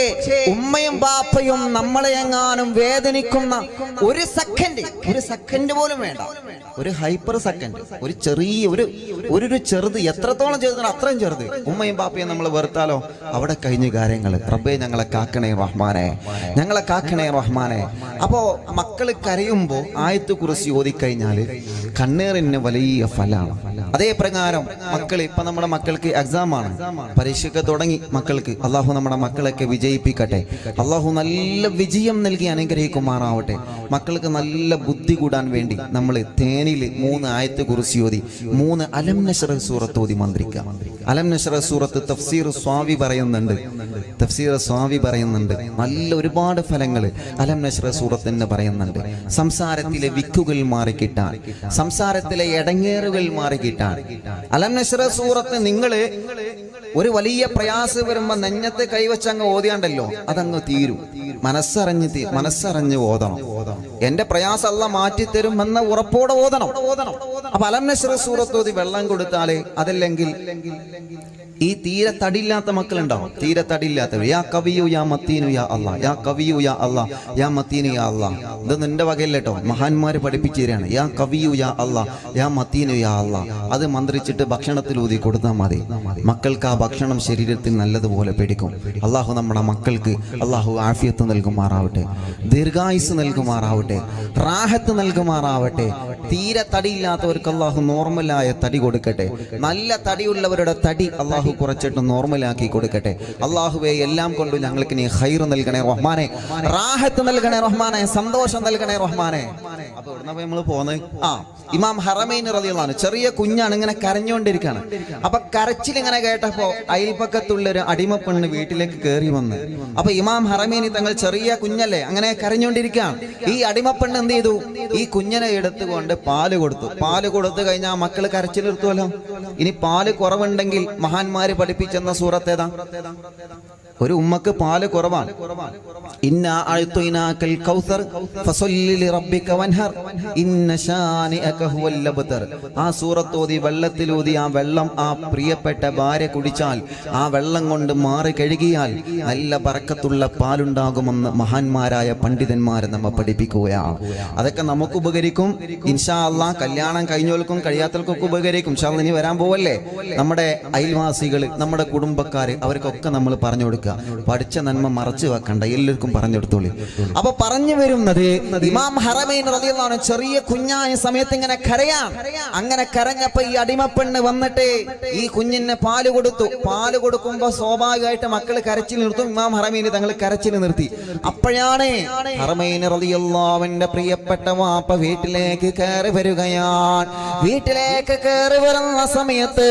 ഉമ്മയും ബാപ്പയും നമ്മളെ എങ്ങാനും വേദനിക്കുന്ന ഒരു സെക്കൻഡ് പോലും വേണ്ട. ഒരു ഹൈപ്പർ സെക്കൻഡ്, ഒരു ചെറിയ ഒരു ചെറുത്, എത്രത്തോളം ചെറുതാണ് അത്രയും ചെറുത്. ഉമ്മയും ബാപ്പയും നമ്മൾ വെറുത്താലോ അവിടെ കഴിഞ്ഞ കാര്യങ്ങൾ. റബ്ബേ ഞങ്ങളെ കാക്കണേ റഹ്മാനെ, ഞങ്ങളെ കാക്കണേ റഹ്മാനെ. അപ്പോ മക്കള് കരയുമ്പോ ആയത്ത് കുറിച്ച് ഓതിക്കഴിഞ്ഞാല് കണ്ണേറിന് വലിയ ഫലാണ്. അതേ പ്രകാരം മക്കള് ഇപ്പൊ നമ്മുടെ മക്കൾക്ക് എക്സാം ആണ്, പരീക്ഷയൊക്കെ തുടങ്ങി മക്കൾക്ക്. അള്ളാഹു നമ്മുടെ മക്കളൊക്കെ വിജയിപ്പിക്കട്ടെ. അള്ളാഹു നല്ല വിജയം നൽകി അനുഗ്രഹിക്കുമാറാവട്ടെ. മക്കൾക്ക് നല്ല ബുദ്ധി കൂടാൻ വേണ്ടി നമ്മൾ തേനിൽ 3 ആയത്ത് കുറിച്ച് ഓതി, 3 അലം നശ്റ സൂറത്ത് ഓതി മന്ത്രിക്കുക. അലം നശ്റ സൂറത്ത് തഫ്സീർ സ്വാവി പറയുന്നുണ്ട്. നല്ല ഒരുപാട് ഫലങ്ങൾ അലം നശ്റ സൂറത്ത് തന്നെ പറയുന്നുണ്ട്. സംസാരത്തിലെ വിക്കുകൾ മാറിക്കിട്ടാൻ, സംസാരത്തിലെ ഇടങ്ങേറുകൾ മാറിക്കിട്ടാൻ അലം നശ്റ സൂറത്ത് നിങ്ങൾ ഒരു വലിയ പ്രയാസം വരുമ്പോ നെഞ്ഞത്തെ കൈവച്ച് അങ്ങ് ഓതിയാണ്ടല്ലോ, അതങ്ങ് തീരും. മനസ്സറിഞ്ഞ് ഓതണം. എന്റെ പ്രയാസം അല്ലാഹ് മാറ്റിത്തരും എന്ന ഉറപ്പോടെ ഓതണം. അപ്പൊ അലം നശ്റ സൂറത്ത് ഓതി വെള്ളം കൊടുത്താലേ, അതല്ലെങ്കിൽ ഈ തീരെ തടിയില്ലാത്ത മക്കളുണ്ടാവും. തീരെ തടിയില്ലാത്തവർ, യാ കവിയു യാ മത്തീനു യാ അല്ലാ, യാ കവിയു യാ അല്ലാ, യാ മത്തീനു യാ അല്ലാ. ഇതൊന്നും എന്റെ വകയില്ല കേട്ടോ, മഹാന്മാര് പഠിപ്പിച്ചു തരാണ്. യാ കവിയു യാ അല്ലാ, യാ മത്തീനു യാ അല്ലാ. അത് മന്ത്രിച്ചിട്ട് ഭക്ഷണത്തിൽ ഊതി കൊടുത്താൽ മതി. മക്കൾക്ക് ആ ഭക്ഷണം ശരീരത്തിൽ നല്ലതുപോലെ പിടിക്കും. അള്ളാഹു നമ്മുടെ മക്കൾക്ക് അള്ളാഹു ആഫിയത്ത് നൽകുമാറാവട്ടെ, ദീർഘായുസ് നൽകുമാറാവട്ടെ. നൽകുമാറാവട്ടെ, റാഹത്ത് നൽകുമാറാവട്ടെ. തീരെ തടിയില്ലാത്തവർക്ക് അള്ളാഹു നോർമലായ തടി കൊടുക്കട്ടെ. നല്ല തടിയുള്ളവരുടെ തടി അള്ളാഹു കുറച്ചിട്ട് നോർമലാക്കി കൊടുക്കട്ടെ. അള്ളാഹുവെ എല്ലാം കൊണ്ട് ഞങ്ങൾക്ക് നീ ഖൈർ നൽകണേ റഹ്മാനെ, റാഹത്ത് നൽകണേ റഹ്മാനെ, സന്തോഷം നൽകണേ റഹ്മാനെ. അപ്പൊ ഇവിടുന്ന് നമ്മൾ പോന്ന് ഇമാം ഹറമൈൻ റളിയല്ലാഹു അൻഹു ചെറിയ കുഞ്ഞാണ്, ഇങ്ങനെ കരഞ്ഞുകൊണ്ടിരിക്കുകയാണ്. അപ്പൊ കരച്ചിൽ ഇങ്ങനെ കേട്ടപ്പോ അയൽപക്കത്തുള്ള ഒരു അടിമപ്പെണ്ണ് വീട്ടിലേക്ക് കയറി വന്ന്. അപ്പൊ ഇമാം ഹറമൈനി തങ്ങൾ ചെറിയ കുഞ്ഞല്ലേ, അങ്ങനെ കരഞ്ഞുകൊണ്ടിരിക്കുകയാണ്. ഈ അടിമപ്പെണ്ണ് എന്ത് ചെയ്തു? ഈ കുഞ്ഞിനെ എടുത്തുകൊണ്ട് പാല് കൊടുത്തു. പാല് കൊടുത്തു കഴിഞ്ഞാൽ മക്കള് കരച്ചിൽ നിർത്തുമല്ലോ. ഇനി പാല് കുറവുണ്ടെങ്കിൽ മഹാന്മാര് പഠിപ്പിച്ചെന്ന സൂറത്ത് ഏതാ? ഒരു ഉമ്മക്ക് പാല് കുറവാണ്, ഇന്നാ അഅ്തൈനാകൽ കൗസർ ഫസല്ലി ലിറബ്ബിക വൻഹർ ഇന്ന ശാനിഅക ഹുവൽ അബ്തർ. ആ സൂറത്ത് ഓതി വെള്ളത്തിലൂതി ആ വെള്ളം ആ പ്രിയപ്പെട്ട ഭാര്യ കുടിച്ചാൽ, ആ വെള്ളം കൊണ്ട് മാറി കഴുകിയാൽ നല്ല ബറക്കത്തുള്ള പാലുണ്ടാകുമെന്ന് മഹാന്മാരായ പണ്ഡിതന്മാരെ നമ്മെ പഠിപ്പിക്കുകയാണ്. അതൊക്കെ നമുക്ക് ഉപകരിക്കും ഇൻഷാ അല്ലാഹ്. കല്യാണം കഴിഞ്ഞവർക്കും കഴിയാത്തവർക്കൊക്കെ ഉപകരിക്കും ഇൻഷാ അല്ലാഹ്. ഇനി വരാൻ പോവല്ലേ നമ്മുടെ അയൽവാസികൾ, നമ്മുടെ കുടുംബക്കാര്, അവർക്കൊക്കെ നമ്മൾ പറഞ്ഞു കൊടുക്കുക. പഠിച്ച നന്മ മറച്ചു വെക്കണ്ട, എല്ലാവർക്കും പറഞ്ഞു കൊടുത്തോളി. അപ്പൊ പറഞ്ഞു വരുന്നത് ഇമാം ഹറമൈൻ റളിയല്ലാഹു അൻഹു ചെറിയ കുഞ്ഞായ സമയത്ത് ഇങ്ങനെ കരയാൻ. അങ്ങനെ കരഞ്ഞപ്പോ ഈ അടിമപ്പെണ്ണ് വന്നിട്ട് ഈ കുഞ്ഞിന് പാല് കൊടുത്തു. പാല് കൊടുക്കുമ്പോ സ്വാഭാവികമായിട്ട് മക്കള് കരച്ചിൽ നിർത്തും. ഇമാം ഹറമൈൻ തങ്ങൾ കരച്ചിൽ നിർത്തി. അപ്പോഴാണ് ഹറമൈൻ റളിയല്ലാഹു അൻഹുവിന്റെ പ്രിയപ്പെട്ട വാപ്പ വീട്ടിലേക്ക് കയറി വരികയാണ്. വീട്ടിലേക്ക് കയറി വരുന്ന സമയത്ത്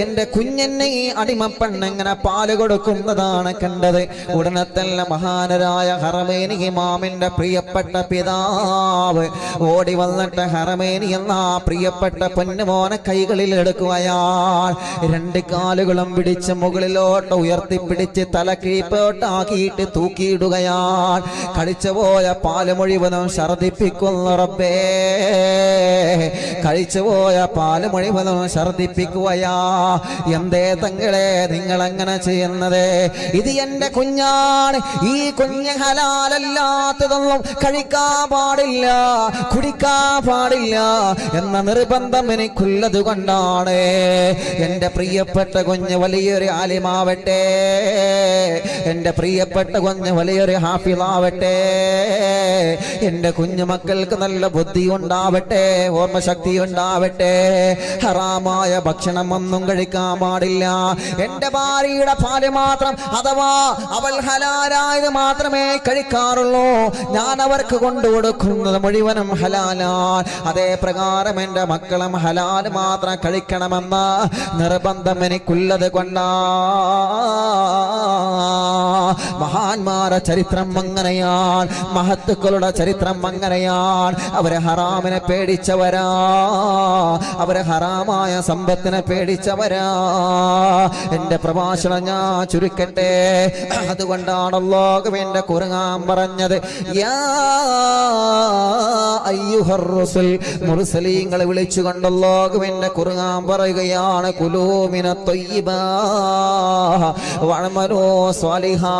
എന്റെ കുഞ്ഞിന് ഈ അടിമപ്പെണ്ണ് ഇങ്ങനെ പാല് കൊടുക്കുന്നതാണ് കണ്ടത്. ഉടനെ തന്നെ മഹാനരായ ഹറമൈനി ഇമാമിന്റെ പ്രിയപ്പെട്ട പിതാവ് ഓടി വന്നിട്ട് ഹറമൈനി എന്ന പ്രിയപ്പെട്ട പൊന്നുമോനെ കൈകളിൽ എടുക്കുകയാൽ രണ്ട് കാലുകളും പിടിച്ച് മുകളിലോട്ട് ഉയർത്തിപ്പിടിച്ച് തല കീഴ്പോട്ടാക്കിയിട്ട് തൂക്കിയിടുകയാൽ കഴിച്ചുപോയ പാല് മുഴുവനും ഛർദിപ്പിക്കുന്നു റബ്ബേ, കഴിച്ചുപോയ പാല് മുഴുവനും ഛർദിപ്പിക്കുകയാ. എന്തേ തങ്ങളെ നിങ്ങൾ അങ്ങനെ ചെയ്യുന്നത്? ഇത് എന്റെ കുഞ്ഞാണ്, ഈ കുഞ്ഞ് ഹലാലല്ലാത്തതൊന്നും കഴിക്കാൻ പാടില്ല, കുടിക്കാൻ പാടില്ല എന്ന നിർബന്ധം എനിക്കുള്ളത് കൊണ്ടാണ്. എന്റെ പ്രിയപ്പെട്ട കുഞ്ഞ് വലിയൊരു ആലിമാവട്ടെ, എന്റെ പ്രിയപ്പെട്ട കുഞ്ഞ് വലിയൊരു ഹാഫിളാവട്ടെ, എന്റെ കുഞ്ഞു മക്കൾക്ക് നല്ല ബുദ്ധി ഉണ്ടാവട്ടെ, ഓർമ്മശക്തി ഉണ്ടാവട്ടെ. ഹറാമായ ഭക്ഷണം ഒന്നും കഴിക്കാൻ പാടില്ല. എന്റെ ഭാര്യയുടെ പാല് മാത്രം, അഥവാ അവൾ ഹലാലായത് മാത്രമേ കഴിക്കാറുള്ളൂ. ഞാൻ അവർക്ക് കൊണ്ടുകൊടുക്കുന്നത് മുഴുവനും ഹലാലാൻ. അതേ പ്രകാരം എന്റെ മക്കളും ഹലാൽ മാത്രം കഴിക്കണമെന്ന നിർബന്ധം എനിക്കുള്ളത് കൊണ്ടാ. മഹാന്മാരുടെ ചരിത്രം അങ്ങനെയാണ്, മഹത്തുക്കളുടെ ചരിത്രം അങ്ങനെയാണ്. അവരെ ഹറാമിനെ പേടിച്ചവരാ, അവരെ ഹറാമായ സമ്പത്തിനെ പേടിച്ചവരാ. എന്റെ പ്രഭാഷണം ഞാൻ ചുരുക്കട്ടെ. അതുകൊണ്ടാണ് അല്ലാഹുവിന്റെ ഖുർആൻ പറഞ്ഞത്, യാ അയ്യുഹർ റസൂൽ, മുർസലീങ്ങളെ വിളിച്ചുകൊണ്ട് അല്ലാഹുവിന്റെ ഖുർആൻ പറയുകയാണ്, കുലൂ മിനത് ത്വയ്യിബാ വഅമലൂ സ്വാലിഹാ.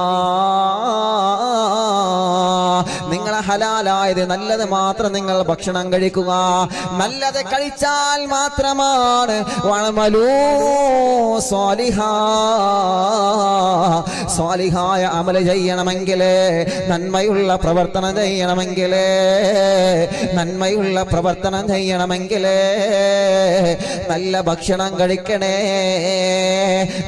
നിങ്ങൾ ഹലാലായത് നല്ലത് മാത്രം നിങ്ങൾ ഭക്ഷണം കഴിക്കുക. നല്ലത് കഴിച്ചാൽ മാത്രമാണ് വഅമലൂ സ്വാലിഹാ, സ്വാലിഹായ അമൽ ചെയ്യണമെങ്കിൽ, നന്മയുള്ള പ്രവർത്തനം ചെയ്യണമെങ്കിൽ, നന്മയുള്ള പ്രവർത്തനം ചെയ്യണമെങ്കിൽ നല്ല ഭക്ഷണം കഴിക്കണേ.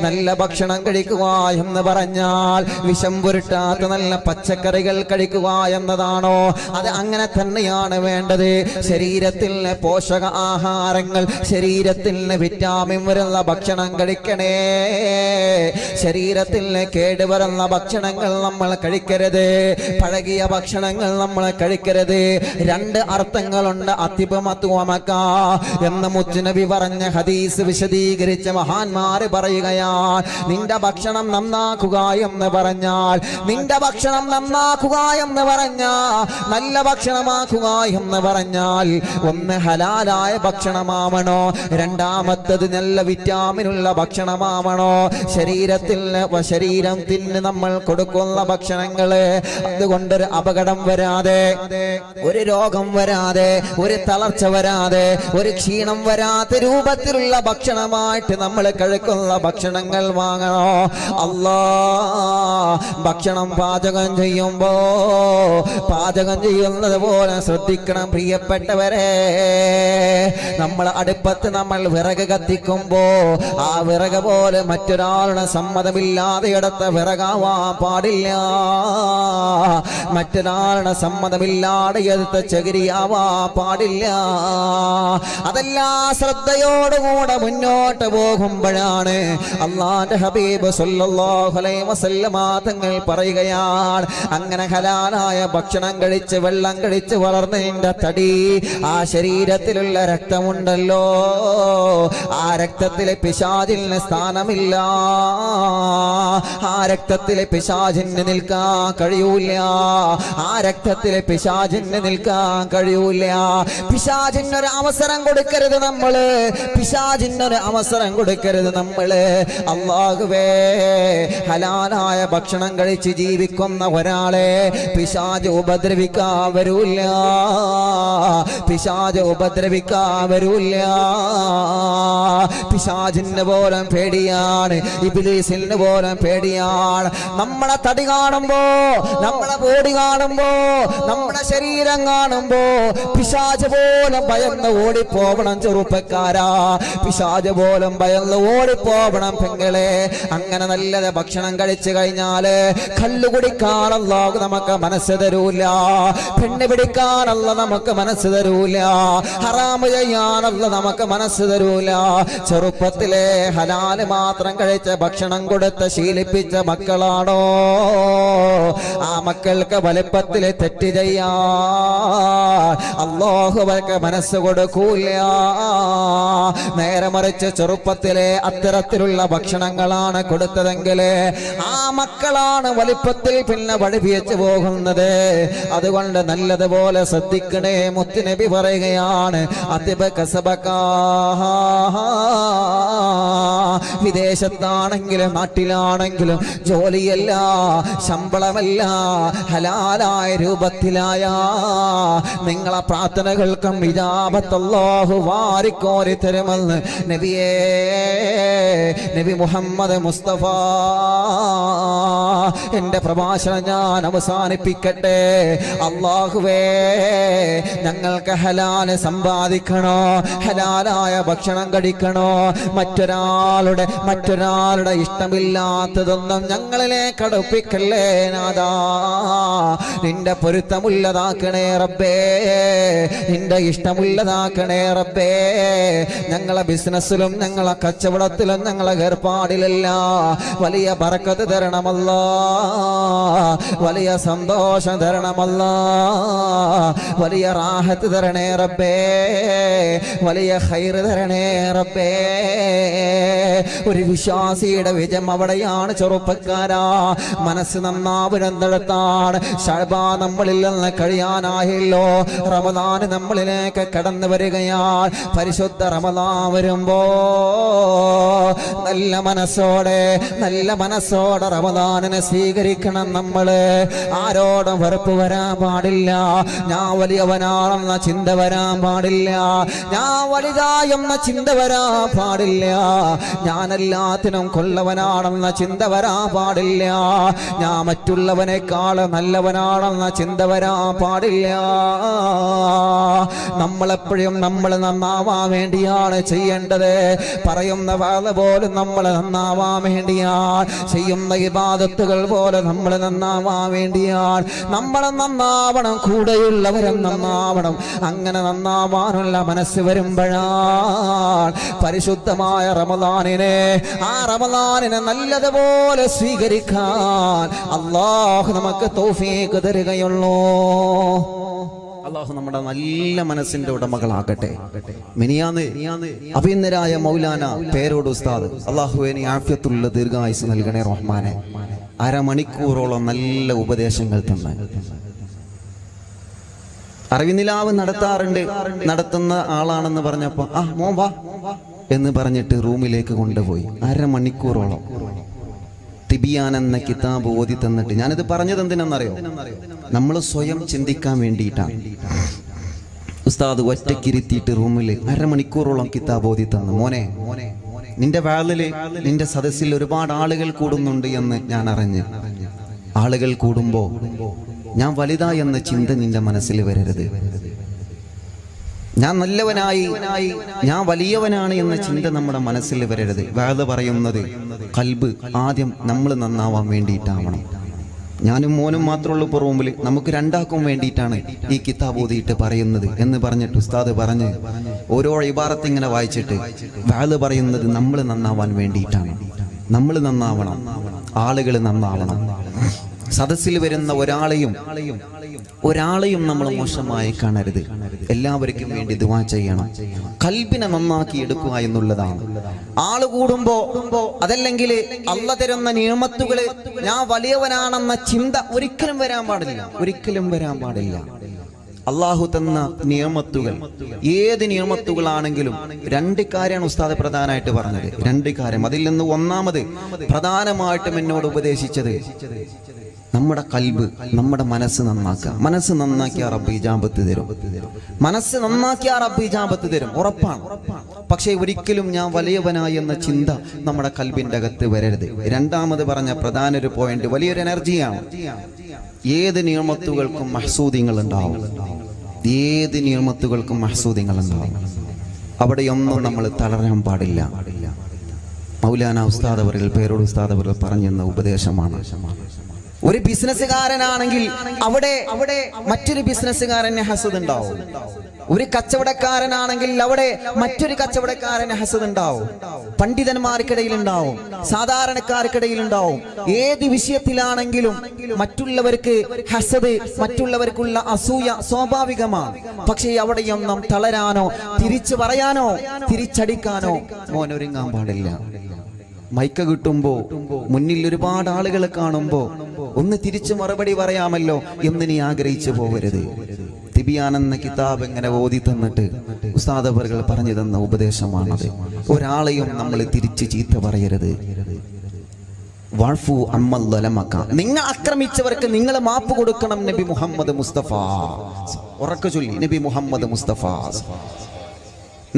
നല്ല ഭക്ഷണം കഴിക്കുക എന്ന് പറഞ്ഞാൽ വിഷം പുരട്ടാത്ത നല്ല പച്ചക്കറികൾ കഴിക്കുക എന്നതാണോ? അത് അങ്ങനെ തന്നെയാണ് വേണ്ടത്. ശരീരത്തിന് പോഷക ആഹാരങ്ങൾ, ശരീരത്തിന് വിറ്റാമിൻ വരുന്ന ഭക്ഷണം കഴിക്കണേ. ശരീരത്തിന് കേടുവരുന്ന ഭക്ഷണങ്ങൾ നമ്മൾ കഴിക്കരുത്, പഴകിയ ഭക്ഷണങ്ങൾ നമ്മൾ കഴിക്കരുത്. രണ്ട് അർത്ഥങ്ങളുണ്ട് അതിപമത്വമക്ക എന്ന് മുത്തുനബി പറഞ്ഞ ഹദീസ് വിശദീകരിച്ച മഹാന്മാര് പറയുകയാണ്. നിന്റെ ഭക്ഷണം നന്നാക്കുക എന്ന് പറഞ്ഞാൽ, നിന്റെ ഭക്ഷണം നന്നാക്കുക എന്ന് പറഞ്ഞാൽ, നല്ല ഭക്ഷണമാക്കുക എന്ന് പറഞ്ഞാൽ ഒന്ന് ഹലാലായ ഭക്ഷണമാവണോ, രണ്ടാമത്തത് നല്ല വിറ്റാമിനുള്ള ഭക്ഷണമാവണോ. ശരീരത്തിന് നമ്മൾ കൊടുക്കുന്ന ഭക്ഷണങ്ങള് അതുകൊണ്ടൊരു അപകടം വരാതെ, ഒരു രോഗം വരാതെ, ഒരു തളർച്ച വരാതെ, ഒരു ക്ഷീണം വരാത്ത രൂപത്തിലുള്ള ഭക്ഷണമായിട്ട് നമ്മൾ കഴിക്കുന്ന ഭക്ഷണങ്ങൾ വാങ്ങണോ. അല്ലാ, ഭക്ഷണം പാചകം ചെയ്യുമ്പോ പാചകം ചെയ്യുന്നത് പോലെ ശ്രദ്ധിക്കണം പ്രിയപ്പെട്ടവരെ. നമ്മൾ അടുപ്പത്ത് നമ്മൾ വിറക് കത്തിക്കുമ്പോ ആ വിറക് പോലെ മറ്റൊരാളുടെ സമ്മതമില്ലാതെ എടുത്ത വിറകാവാൻ പാടില്ല. മറ്റൊരാളുടെ സമ്മതമില്ലാതെ എടുത്ത ചകിരിയാവാൻ പാടില്ല. അതെല്ലാം ശ്രദ്ധയോടുകൂടെ മുന്നോട്ട് പോകുമ്പോഴാണ് അല്ലാഹുവിന്റെ ഹബീബ് സല്ലല്ലാഹു അലൈഹി വസല്ലമ തങ്ങൾ പറയുകയാണ്, അങ്ങനെ ഹലാലായ ഭക്ഷണം കഴിച്ച് വെള്ളം കഴിച്ച് വളർന്നതിന്റെ തടി ആ ശരീരത്തിലുള്ള രക്തമുണ്ടല്ലോ, ആ രക്തത്തിലെ പിശാചിന് സ്ഥാനമില്ല. ആ രക്തത്തിലെ പിശാചിന് നിൽക്കാൻ കഴിയൂല. ആ രക്തത്തിലെ പിശാചിന് നിൽക്കാൻ കഴിയൂല. പിശാചിനൊരു അവസരം കൊടുക്കരുത് നമ്മള്. പിശാചിനൊരു അവസരം കൊടുക്കരുത് നമ്മള്. അല്ലാഹുവേ, ഹലാലായ ഭക്ഷണം കഴിച്ച് ജീവിക്കുന്ന ഒരാളെ പിശാച് ഉപദ്രവിക്കാൻ വരൂല്ല. പിശാച് ഉപദ്രവിക്കാൻ വരൂല്ല. പിശാചിന് പോലും പേടിയാണ്, ഇബ്ലീസിന് പോലും പേടിയാണ്. നമ്മളെ തടി കാണുമ്പോ, നമ്മളെ ബോഡി കാണുമ്പോ, നമ്മുടെ ശരീരം കാണുമ്പോ പിശാച് പോലും ഭയന്ന് ഓടിപ്പോവണം ചെറുപ്പക്കാരാ. പിശാച് പോലും ഭയന്ന് ഓടിപ്പോവണം പെങ്ങളെ. അങ്ങനെ നല്ലത് ഭക്ഷണം കഴിച്ചു കഴിഞ്ഞാല് കള്ളു കുടിക്കാനല്ല നമുക്ക് മനസ്സ് തരൂല, പെണ്ണ് പിടിക്കാനല്ല നമുക്ക് മനസ്സ് തരൂല, ഹറാമ് ചെയ്യാനല്ല നമുക്ക് മനസ്സ് തരൂല. ചെറുപ്പത്തിലെ ഹലാല് മാത്രം കഴിച്ച് ഭക്ഷണം കൊടുത്ത് ശീലിപ്പിച്ച മക്കളാണോ ആ മക്കൾക്ക് വലുപ്പത്തില് തെറ്റ് ചെയ്യാൻ അല്ലാഹു അവർക്ക് മനസ്സ് കൊടുക്കൂല. നേരെ മറിച്ച് ചെറുപ്പത്തിലെ അത്തരത്തിലുള്ള ഭക്ഷണങ്ങളാണ് കൊടുത്തതെങ്കിൽ ആ മക്കളാണ് വലിപ്പത്തിൽ പിന്നെ വഴിപിയച്ചു പോകുന്നത്. അതുകൊണ്ട് നല്ലതുപോലെ ശ്രദ്ധിക്കണേ. മുത്തുനബി പറയുകയാണ്, വിദേശത്താണെങ്കിലും നാട്ടിലാണെങ്കിലും ജോലിയല്ല, ശമ്പളമല്ല, ഹലാലായ രൂപത്തിലായ നിങ്ങളെ പ്രാർത്ഥനകൾക്കും ഇജാബത്ത് അല്ലാഹു വാരിക്കോരി തരുമെന്ന് നബിയേ, നബി മുഹമ്മദ് മുസ്തഫ. എന്റെ പ്രഭാഷണം ഞാൻ അവസാനിപ്പിക്കട്ടെ. അല്ലാഹുവേ, ഞങ്ങൾക്ക് ഹലാല് സമ്പാദിക്കണോ, ഹലാലായ ഭക്ഷണം കഴിക്കണോ, മറ്റൊരാളുടെ ഇഷ്ടമില്ലാത്തതൊന്നും ഞങ്ങളിലേക്ക് അടുപ്പിക്കല്ലേ നാഥാ. നിന്റെ പൊരുത്തമുള്ളതാക്കണേ റബ്ബേ, നിന്റെ ഇഷ്ടമുള്ളതാക്കണേ റബ്ബേ. ഞങ്ങളെ ബിസിനസ്സിലും ഞങ്ങളെ കച്ചവടത്തിലും ഞങ്ങളെ ഏർപ്പാടിലല്ല വലിയ ബറക്കത്ത് തരണമല്ലാ, വലിയ സന്തോഷം തരണമല്ലാ, വലിയ റാഹത്ത് തരണേ റബ്ബേ, വലിയ ഖൈറ് തരണേ റബ്ബേ. ഒരു വിശ്വാസിയുടെ വിജയം അവിടെയാണ് ചെറുപ്പക്കാരാ. മനസ്സ് നന്നാവുന്നിടത്താണ്. ശഅബാൻ നമ്മളിൽ നിന്ന് കഴിയാനായല്ലോ. റമദാൻ നമ്മളിലേക്ക് കടന്നു വരികയാണ്. പരിശുദ്ധ റമദാൻ വരുമ്പോ നല്ല മനസ്സോടെ റമദാനിനെ സ്വീകരിക്കണം നമ്മള്. ആരോടും വെറുപ്പ് വരാൻ പാടില്ല. ഞാൻ വലിയവനാണെന്ന ചിന്ത വരാൻ പാടില്ല. ഞാൻ വലുതായെന്ന ചിന്ത വരാൻ പാടില്ല. ഞാൻ എല്ലാത്തിനും കൊള്ളവനാണെന്ന ചിന്ത വരാൻ പാടില്ല. ഞാൻ മറ്റുള്ളവനേക്കാൾ നല്ലവനാണെന്ന ചിന്ത വരാൻ പാടില്ല. നമ്മളെപ്പോഴും നമ്മൾ നന്നാവാൻ വേണ്ടിയാണ് ചെയ്യേണ്ടത്. പറയുന്ന വാദ പോലും നമ്മൾ നന്നാവാൻ വേണ്ടിയാണ്. ചെയ്യുന്ന ഇബാദത്തുകൾ പോലെ നമ്മൾ നന്നാവാൻ വേണ്ടിയാണ്. നമ്മൾ നന്നാവണം, കൂടെയുള്ളവരും നന്നാവണം. അങ്ങനെ നന്നാവാനുള്ള മനസ്സ് വരുമ്പോഴാണ് പരിശുദ്ധമായ റമദാനിനെ, ആ റമദാനിനെ നല്ലതുപോലെ സ്വീകരിക്കാൻ അല്ലാഹു നമുക്ക് തൗഫീഖ് തരുകയുള്ളൂ. അല്ലാഹു നമ്മുടെ നല്ല മനസ്സിന്റെ ഉടമകളാകട്ടെ. മിനിയാന്ന് അഭിനന്ദനായ മൗലാന പേരോട് ഉസ്താദ്, അല്ലാഹുവേ നീ ആഫിയത്തുള്ള ദീർഘായുസ് നൽകണേ റഹ്മാനെ. അരമണിക്കൂറോളം നല്ല ഉപദേശങ്ങൾ തന്ന അറിവിനിലാവ് നടത്തുന്ന ആളാണെന്ന് പറഞ്ഞപ്പോ മോൻ വാ എന്ന് പറഞ്ഞിട്ട് റൂമിലേക്ക് കൊണ്ടുപോയി. അരമണിക്കൂറോളം തിബിയാൻ എന്ന കിതാബ് ഓതി തന്നിട്ട്, ഞാനിത് പറഞ്ഞത് എന്തിനെന്നറിയോ, നമ്മൾ സ്വയം ചിന്തിക്കാൻ വേണ്ടിയിട്ടാണ്. ഉസ്താദ് ഒറ്റക്കിരുത്തിയിട്ട് റൂമിൽ അരമണിക്കൂറോളം കിതാബ് ഓതി തന്നു. മോനെ, നിന്റെ വാളില് നിന്റെ സദസ്സിൽ ഒരുപാട് ആളുകൾ കൂടുന്നുണ്ട് എന്ന് ഞാൻ അറിഞ്ഞ്. ആളുകൾ കൂടുമ്പോ ഞാൻ വലുതാ എന്ന ചിന്ത നിന്റെ മനസ്സിൽ വരരുത്. ഞാൻ നല്ലവനായി, ഞാൻ വലിയവനാണ് എന്ന ചിന്ത നമ്മുടെ മനസ്സിൽ വരരുത്. വേദ പറയുന്നത് ഖൽബ് ആദ്യം നമ്മൾ നന്നാവാൻ വേണ്ടിയിട്ടാവണം. ഞാനും മോനും മാത്രമുള്ള പുറമുമ്പിൽ നമുക്ക് രണ്ടാക്കും വേണ്ടിയിട്ടാണ് ഈ കിതാബ് ഓതിയിട്ട് പറയുന്നത് എന്ന് പറഞ്ഞിട്ട് ഉസ്താദ് പറഞ്ഞ് ഓരോ ഇബാറത്ത് ഇങ്ങനെ വായിച്ചിട്ട് വേദ പറയുന്നത് നമ്മൾ നന്നാവാൻ വേണ്ടിയിട്ടാണ്. നമ്മൾ നന്നാവണം, ആളുകൾ നന്നാവണം. സദസ്സിൽ വരുന്ന ഒരാളെയും നമ്മൾ മോശമായി കാണരുത്. എല്ലാവർക്കും വേണ്ടി ദുആ ചെയ്യണം. ഖൽബിനെ നന്നാക്കി എടുക്കുക എന്നുള്ളതാണ്. ആള് കൂടുമ്പോ അതല്ലെങ്കിൽ അള്ള തരുന്ന നിഅമത്തുകള് ഞാൻ വലിയവനാണെന്ന ചിന്ത ഒരിക്കലും വരാൻ പാടില്ല. അള്ളാഹു തന്ന നിയമത്തുകൾ, ഏത് നിയമത്തുകളാണെങ്കിലും രണ്ട് കാര്യമാണ് ഉസ്താദ് പ്രധാനമായിട്ട് പറഞ്ഞത്. രണ്ട് കാര്യം. അതിൽ നിന്ന് ഒന്നാമത് പ്രധാനമായിട്ടും എന്നോട് ഉപദേശിച്ചത് നമ്മുടെ ഖൽബ്, നമ്മുടെ മനസ്സ് നന്നാക്കുക. മനസ്സ് നന്നാക്കിയ റബ്ബ് ഇജാബത്ത് തരും. മനസ്സ് നന്നാക്കിയ റബ്ബ് ഇജാബത്ത് തരും, ഉറപ്പാണ്. പക്ഷേ ഒരിക്കലും ഞാൻ വലിയവനായി എന്ന ചിന്ത നമ്മുടെ ഖൽബിന്റെ അകത്ത് വരരുത്. രണ്ടാമത് പറഞ്ഞ പ്രധാന ഒരു പോയിന്റ് വലിയൊരു എനർജിയാണ്. ഏത് നിയമത്തുകൾക്കും മഹ്സൂദിങ്ങൾ ഉണ്ടാവും. ഏത് നിയമത്തുകൾക്കും മഹ്സൂദിങ്ങൾ ഉണ്ടാവും. അവിടെയൊന്നും നമ്മൾ തളരാൻ പാടില്ല. മൗലാന ഉസ്താദ് അവர்கள், പേരോട് ഉസ്താദ് അവர்கள் പറഞ്ഞെന്ന ഉപദേശമാണ്. ഒരു ബിസിനസ്സുകാരനാണെങ്കിൽ അവിടെ മറ്റൊരു ബിസിനസ്സുകാരന് ഹസദ് ഉണ്ടാവും. ഒരു കച്ചവടക്കാരനാണെങ്കിൽ അവിടെ മറ്റൊരു കച്ചവടക്കാരന് ഹസദ് ഉണ്ടാവും. പണ്ഡിതന്മാർക്കിടയിൽ ഉണ്ടാവും, സാധാരണക്കാർക്കിടയിൽ ഉണ്ടാവും. ഏത് വിഷയത്തിലാണെങ്കിലും മറ്റുള്ളവർക്ക് ഹസദ്, മറ്റുള്ളവർക്കുള്ള അസൂയ സ്വാഭാവികമാണ്. പക്ഷേ അവിടെയൊന്നും തളരാനോ തിരിച്ചു പറയാനോ തിരിച്ചടിക്കാനോ മോനൊരുങ്ങാൻ പാടില്ല. മൈക്ക് കിട്ടുമ്പോ, മുന്നിൽ ഒരുപാട് ആളുകളെ കാണുമ്പോ ഒന്ന് തിരിച്ചു മറുപടി പറയാമല്ലോ എന്ന് നീ ആഗ്രഹിച്ചു പോകരുത്. തിബിയാൻ എന്ന കിതാബ് ഇങ്ങനെ ഓതി തന്നിട്ട് ഉസ്താദ് അവர்கள் പറഞ്ഞു തന്ന ഉപദേശമാണത്. ഒരാളെയും നമ്മൾ തിരിച്ച് ചീത്ത പറയരുത്. വാഫു അമ്മൽ ദലമക, നിങ്ങൾ ആക്രമിച്ചവർക്ക് നിങ്ങൾ മാപ്പ് കൊടുക്കണം. നബി മുഹമ്മദ് മുസ്തഫ ഉറക്കെ ചൊല്ലി, നബി മുഹമ്മദ് മുസ്തഫ.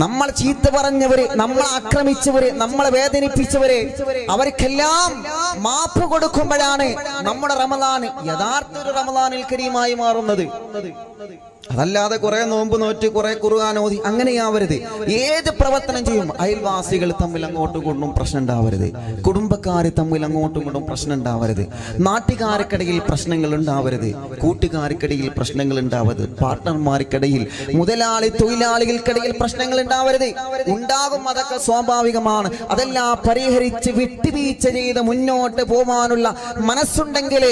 നമ്മൾ ചീത്ത പറഞ്ഞവര്, നമ്മൾ ആക്രമിച്ചവര്, നമ്മളെ വേദനിപ്പിച്ചവര്, അവർക്കെല്ലാം മാപ്പ് കൊടുക്കുമ്പോഴാണ് നമ്മുടെ റമദാൻ യഥാർത്ഥ ഒരു റമദാനിൽ കരീമായി മാറുന്നത്. അതല്ലാതെ കുറെ നോമ്പ് നോറ്റ് കുറെ ഖുർആൻ ഓതി അങ്ങനെയാവരുത്. ഏത് പ്രവർത്തനം ചെയ്യും അയൽവാസികൾ തമ്മിൽ അങ്ങോട്ടും ഇങ്ങോട്ടും പ്രശ്നം ഉണ്ടാവരുത്. കുടുംബക്കാർ തമ്മിൽ അങ്ങോട്ടും ഇങ്ങോട്ടും പ്രശ്നം ഉണ്ടാവരുത്. നാട്ടുകാർക്കിടയിൽ പ്രശ്നങ്ങൾ ഉണ്ടാവരുത്. കൂട്ടുകാർക്കിടയിൽ പ്രശ്നങ്ങൾ ഉണ്ടാവരുത്. പാർട്ട്ണർമാർക്കിടയിൽ, മുതലാളി തൊഴിലാളികൾക്കിടയിൽ പ്രശ്നങ്ങൾ ഉണ്ടാവരുത്. ഉണ്ടാകും, അതൊക്കെ സ്വാഭാവികമാണ്. അതെല്ലാം പരിഹരിച്ച് വിട്ടുവീഴ്ച ചെയ്ത് മുന്നോട്ട് പോകാനുള്ള മനസ്സുണ്ടെങ്കിൽ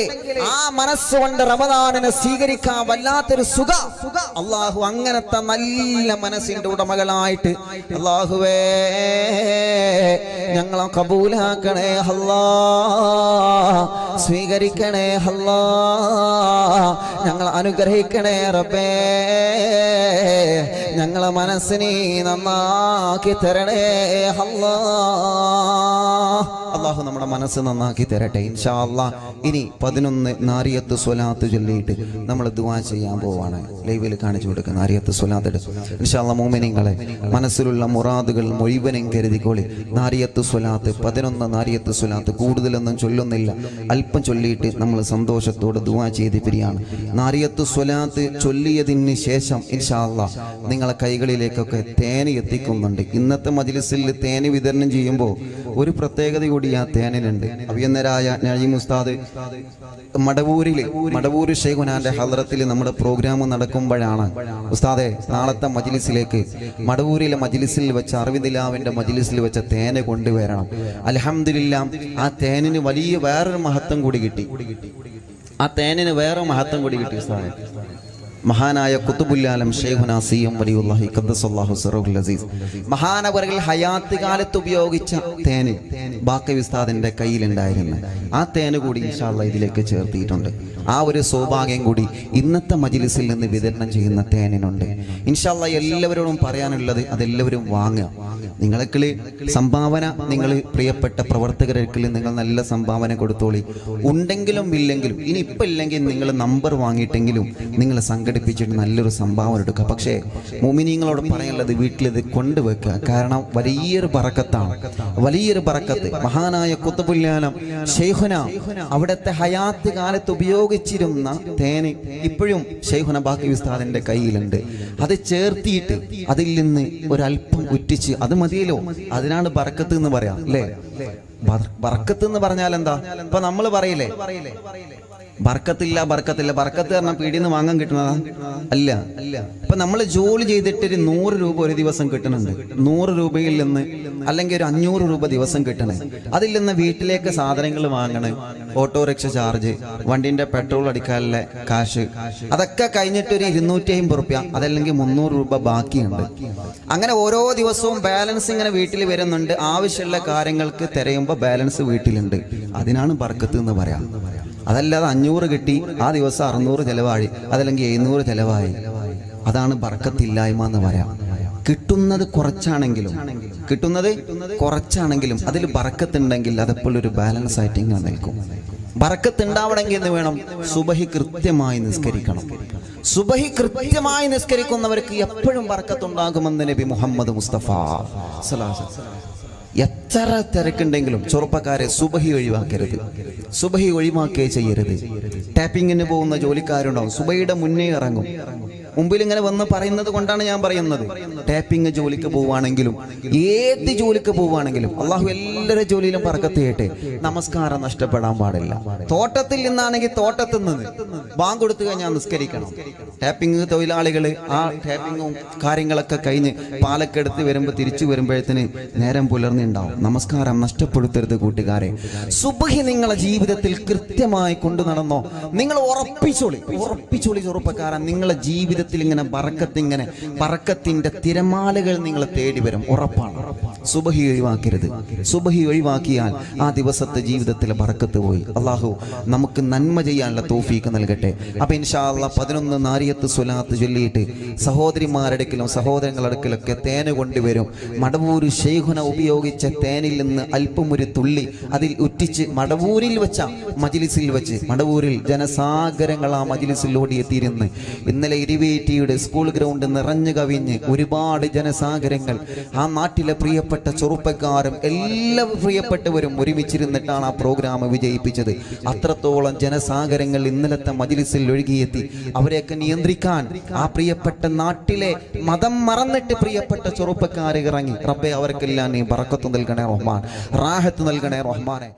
ആ മനസ്സുകൊണ്ട് റമദാനിനെ സ്വീകരിക്കാൻ വല്ലാത്തൊരു സുഖം. അള്ളാഹു അങ്ങനത്തെ നല്ല മനസ്സിന്റെ ഉടമകളായിട്ട് അള്ളാഹുവേ ഞങ്ങളെ കബൂലാക്കണേ അല്ലാ, സ്വീകരിക്കണേ അല്ലാ, ഞങ്ങളെ അനുഗ്രഹിക്കണേ റബ്ബേ, ഞങ്ങളെ മനസ്സിനെ നന്നാക്കി തരണേ അല്ലാ. അള്ളാഹു നമ്മുടെ മനസ്സ് നന്നാക്കി തരട്ടെ ഇൻഷാ അല്ലാഹ്. ഇനി 11 നാരിയത്ത് സ്വലാത്ത് ചൊല്ലിയിട്ട് നമ്മൾ ദുആ ചെയ്യാൻ പോവാണ്. ലൈവിൽ കാണിച്ചു കൊടുക്കുന്ന നാരിയത്ത് സ്വലാത്ത് ഇൻഷാ അല്ലാഹ്. മുഅ്മിനീങ്ങളെ, മനസ്സിലുള്ള മുറാദുകൾ മുഴുവനും കരുതിക്കോളി. നാരിയത്ത് സ്വലാത്ത് 11 നാരിയത്ത് സ്വലാത്ത്, കൂടുതലൊന്നും ചൊല്ലുന്നില്ല, അല്പം ചൊല്ലിയിട്ട് നമ്മൾ സന്തോഷത്തോടെ ദുആ ചെയ്ത് പിരിയാണ്. നാരിയത്ത് സ്വലാത്ത് ചൊല്ലിയതിന് ശേഷം ഇൻഷാ അല്ലാഹ് നിങ്ങളെ കൈകളിലേക്കൊക്കെ തേന് എത്തിക്കുന്നുണ്ട്. ഇന്നത്തെ മജ്ലിസിൽ തേന് വിതരണം ചെയ്യുമ്പോൾ ഒരു പ്രത്യേകത കൂടി ആ തേനിലുണ്ട്. അഭിയന്നരായ നഈം ഉസ്താദ് മടവൂര് ശൈഖുനാന്റെ ഹദ്റത്തിൽ നമ്മുടെ പ്രോഗ്രാം നടക്കുമ്പോഴാണ് ഉസ്താദെ നാളത്തെ മജ്ലിസിലേക്ക് മടവൂരിലെ മജ്ലിസിൽ വെച്ച അറവിദിലാവിന്റെ മജ്ലിസിൽ വെച്ച തേന് കൊണ്ടുവരണം. അൽഹംദുലില്ലാഹ് ആ തേനിന് വലിയ വേറൊരു മഹത്വം കൂടി കിട്ടി. ആ തേനിന് വേറെ മഹത്വം കൂടി കിട്ടി ഉസ്താദെ. മഹാനായ ഖുതുബുൽ-ആലം ശൈഖുനാ സിയം വലിയുല്ലാഹി ഖദ്ദസല്ലാഹു സിറഹുൽ അസീസ് മഹാനവറുകൾ ഹയാത്ത് കാലത്ത് ഉപയോഗിച്ച തേന് ബാക്കി ഉസ്താദിന്റെ കയ്യിലുണ്ടായിരുന്നു. ആ തേന് കൂടി ഇൻഷാ അല്ലാഹ് ഇതിലേക്ക് ചേർത്തിയിട്ടുണ്ട്. ആ ഒരു സൗഭാഗ്യം കൂടി ഇന്നത്തെ മജ്ലിസിൽ നിന്ന് വിതരണം ചെയ്യുന്ന തേനിനുണ്ട്. ഇൻഷാ അല്ലാഹ് എല്ലാവരോടും പറയാനുള്ളത് അതെല്ലാവരും വാങ്ങുക. നിങ്ങൾക്ക് സംഭാവന, നിങ്ങൾ പ്രിയപ്പെട്ട പ്രവർത്തകർക്ക് നിങ്ങൾ നല്ല സംഭാവന കൊടുത്തോളി. ഉണ്ടെങ്കിലും ഇല്ലെങ്കിലും, ഇനി ഇപ്പം ഇല്ലെങ്കിൽ നിങ്ങൾ നമ്പർ വാങ്ങിയിട്ടെങ്കിലും നിങ്ങൾ സംഘടിപ്പിച്ചിട്ട് നല്ലൊരു സംഭാവന എടുക്കുക. പക്ഷേ മുഅ്മിനീങ്ങളോട് പറയാനുള്ളത് വീട്ടിലിത് കൊണ്ടുവെക്കുക. കാരണം വലിയൊരു ബറക്കത്താണ്, വലിയൊരു ബറക്കത്ത്. മഹാനായ ഖുത്ബുൽ-ആലം ശൈഖുന അവിടുത്തെ ഹയാത്ത് കാലത്ത് ഉപയോഗിച്ചിരുന്ന തേന് ഇപ്പോഴും ശൈഖുന ബാക്കി ഉസ്താദിന്റെ കയ്യിലുണ്ട്. അത് ചേർത്തിയിട്ട് അതിൽ നിന്ന് ഒരല്പം ഉറ്റിച്ച് അത് മതിയല്ലോ, അതിനാണ് ബറക്കത്ത് എന്ന് പറയാം അല്ലേ? ബറക്കത്ത് എന്ന് പറഞ്ഞാൽ എന്താ? ഇപ്പൊ നമ്മൾ പറയില്ലേ ബർക്കത്തില്ല ബർക്കത്തില്ല, ബർക്കത്ത് പറഞ്ഞാൽ പീടിന്ന് വാങ്ങാൻ കിട്ടുന്നതാ? അല്ല. ഇപ്പൊ നമ്മൾ ജോലി ചെയ്തിട്ട് ഒരു 100 രൂപ ഒരു ദിവസം കിട്ടുന്നുണ്ട്. 100 രൂപയിൽ നിന്ന് അല്ലെങ്കിൽ ഒരു 500 രൂപ ദിവസം കിട്ടണേ. അതിൽ നിന്ന് വീട്ടിലേക്ക് സാധനങ്ങൾ വാങ്ങണേ, ഓട്ടോറിക്ഷ ചാർജ്, വണ്ടിന്റെ പെട്രോൾ അടിക്കാനുള്ള കാശ്, അതൊക്കെ കഴിഞ്ഞിട്ട് ഒരു 250 റുപ്യ അതല്ലെങ്കിൽ 300 രൂപ ബാക്കിയുണ്ട്. അങ്ങനെ ഓരോ ദിവസവും ബാലൻസ് ഇങ്ങനെ വീട്ടിൽ വരുന്നുണ്ട്. ആവശ്യമുള്ള കാര്യങ്ങൾക്ക് തിരയുമ്പോൾ ബാലൻസ് വീട്ടിലുണ്ട്. അതിനാണ് ബർക്കത്ത് എന്ന് പറയാം. അതല്ലാതെ 500 കിട്ടി ആ ദിവസം 600 ചെലവായി അതല്ലെങ്കിൽ 700 ചെലവായി, അതാണ് ബർക്കത്തില്ലായ്മ എന്ന് പറയാം. കിട്ടുന്നത് കുറച്ചാണെങ്കിലും അതിൽ ബർക്കത്തുണ്ടെങ്കിൽ അതെപ്പോഴും ഒരു ബാലൻസ് ആയിട്ട് ഇങ്ങനെ നിൽക്കും. ബർക്കത്ത് ഉണ്ടാവണമെങ്കിൽ എന്ന് വേണം സുബഹി കൃത്യമായി നിസ്കരിക്കണം. സുബഹി കൃത്യമായി നിസ്കരിക്കുന്നവർക്ക് എപ്പോഴും ബർക്കത്തുണ്ടാകുമെന്ന് നബി മുഹമ്മദ് മുസ്തഫ സ്വല്ലല്ലാഹു അലൈഹി വസല്ലം. എത്ര തിരക്കുണ്ടെങ്കിലും ചെറുപ്പക്കാരെ സുബഹി ഒഴിവാക്കരുത്, സുബഹി ഒഴിവാക്കുകയേ ചെയ്യരുത്. ടാപ്പിങ്ങിന് പോകുന്ന ജോലിക്കാരുണ്ടാവും, സുബഹിയുടെ മുന്നേ ഇറങ്ങും. മുമ്പിൽ ഇങ്ങനെ വന്ന് പറയുന്നത് കൊണ്ടാണ് ഞാൻ പറയുന്നത്. ടാപ്പിംഗ് ജോലിക്ക് പോവുകയാണെങ്കിലും ഏത് ജോലിക്ക് പോവുകയാണെങ്കിലും അള്ളാഹു എല്ലാവരുടെ ജോലിയിലും ബർക്കത്ത് ചെയ്യട്ടെ. നമസ്കാരം നഷ്ടപ്പെടാൻ പാടില്ല. തോട്ടത്തിൽ നിന്നാണെങ്കിൽ തോട്ടത്തിൽ നിന്ന് ബാങ്ക് കൊടുത്തു കഴിഞ്ഞാൽ നിസ്കരിക്കണം. ടാപ്പിംഗ് തൊഴിലാളികൾ ആ ടാപ്പിങ്ങും കാര്യങ്ങളൊക്കെ കഴിഞ്ഞ് പാലക്കെടുത്ത് വരുമ്പോൾ തിരിച്ചു വരുമ്പോഴത്തേന് നേരം പുലർന്നുണ്ടാവും. നമസ്കാരം നഷ്ടപ്പെടുത്തരുത് കൂട്ടുകാരെ. സുബ്ഹി നിങ്ങളെ ജീവിതത്തിൽ കൃത്യമായി കൊണ്ടു നടന്നോ, നിങ്ങൾ ഉറപ്പിച്ചോളി ചെറുപ്പക്കാരൻ. നിങ്ങളെ ജീവിതത്തിൽ ഇങ്ങനെ ബറക്കത്തിന്റെ തിരമാലകൾ നിങ്ങളെ തേടി വരും, ഉറപ്പാണ്. സുബ്ഹി ഒഴിവാക്കരുത്. സുബ്ഹി ഒഴിവാക്കിയാൽ ആ ദിവസത്തെ ജീവിതത്തിലെ ബറക്കത്ത് പോയി. അള്ളാഹു നമുക്ക് നന്മ ചെയ്യാനുള്ള തൗഫീഖ് നൽകട്ടെ. അപ്പൊ ഇൻഷാ അല്ലാഹ് 11 നാരിയത്ത് സ്വലാത്ത് ചൊല്ലിയിട്ട് സഹോദരിമാരടുക്കലും സഹോദരങ്ങളടുക്കലൊക്കെ തേന് കൊണ്ടുവരും. മടവൂര് ശൈഖുന ഉപയോഗിച്ച തേനിൽ നിന്ന് അല്പം ഒരു തുള്ളി അതിൽ ഉറ്റിച്ച് മടവൂരിൽ വെച്ച മജ്ലിസിൽ വെച്ച്, മടവൂരിൽ ജനസാഗരങ്ങൾ ആ മജ്ലിസിൽ ഓടിയെത്തിയിരുന്ന് ഇന്നലെ ഇരുവേറ്റിയുടെ സ്കൂൾ ഗ്രൗണ്ട് നിറഞ്ഞു കവിഞ്ഞ് ഒരുപാട് ജനസാഗരങ്ങൾ, ആ നാട്ടിലെ പ്രിയപ്പെട്ട ചെറുപ്പക്കാരും എല്ലാ പ്രിയപ്പെട്ടവരും ഒരുമിച്ചിരുന്നിട്ടാണ് ആ പ്രോഗ്രാം വിജയിപ്പിച്ചത്. അത്രത്തോളം ജനസാഗരങ്ങൾ ഇന്നലത്തെ മജ്ലിസിൽ ഒഴുകിയെത്തി. അവരെയൊക്കെ നിയന്ത്രിക്കാൻ ആ പ്രിയപ്പെട്ട നാട്ടിലെ മതം മറന്നിട്ട് പ്രിയപ്പെട്ട ചെറുപ്പക്കാരെ ഇറങ്ങി. റബ്ബേ അവർക്കെല്ലാം നീ ബറക്കത്ത് നൽകണേ റഹ്മാൻ, റാഹത്ത് നൽകണേ റഹ്മാനെ.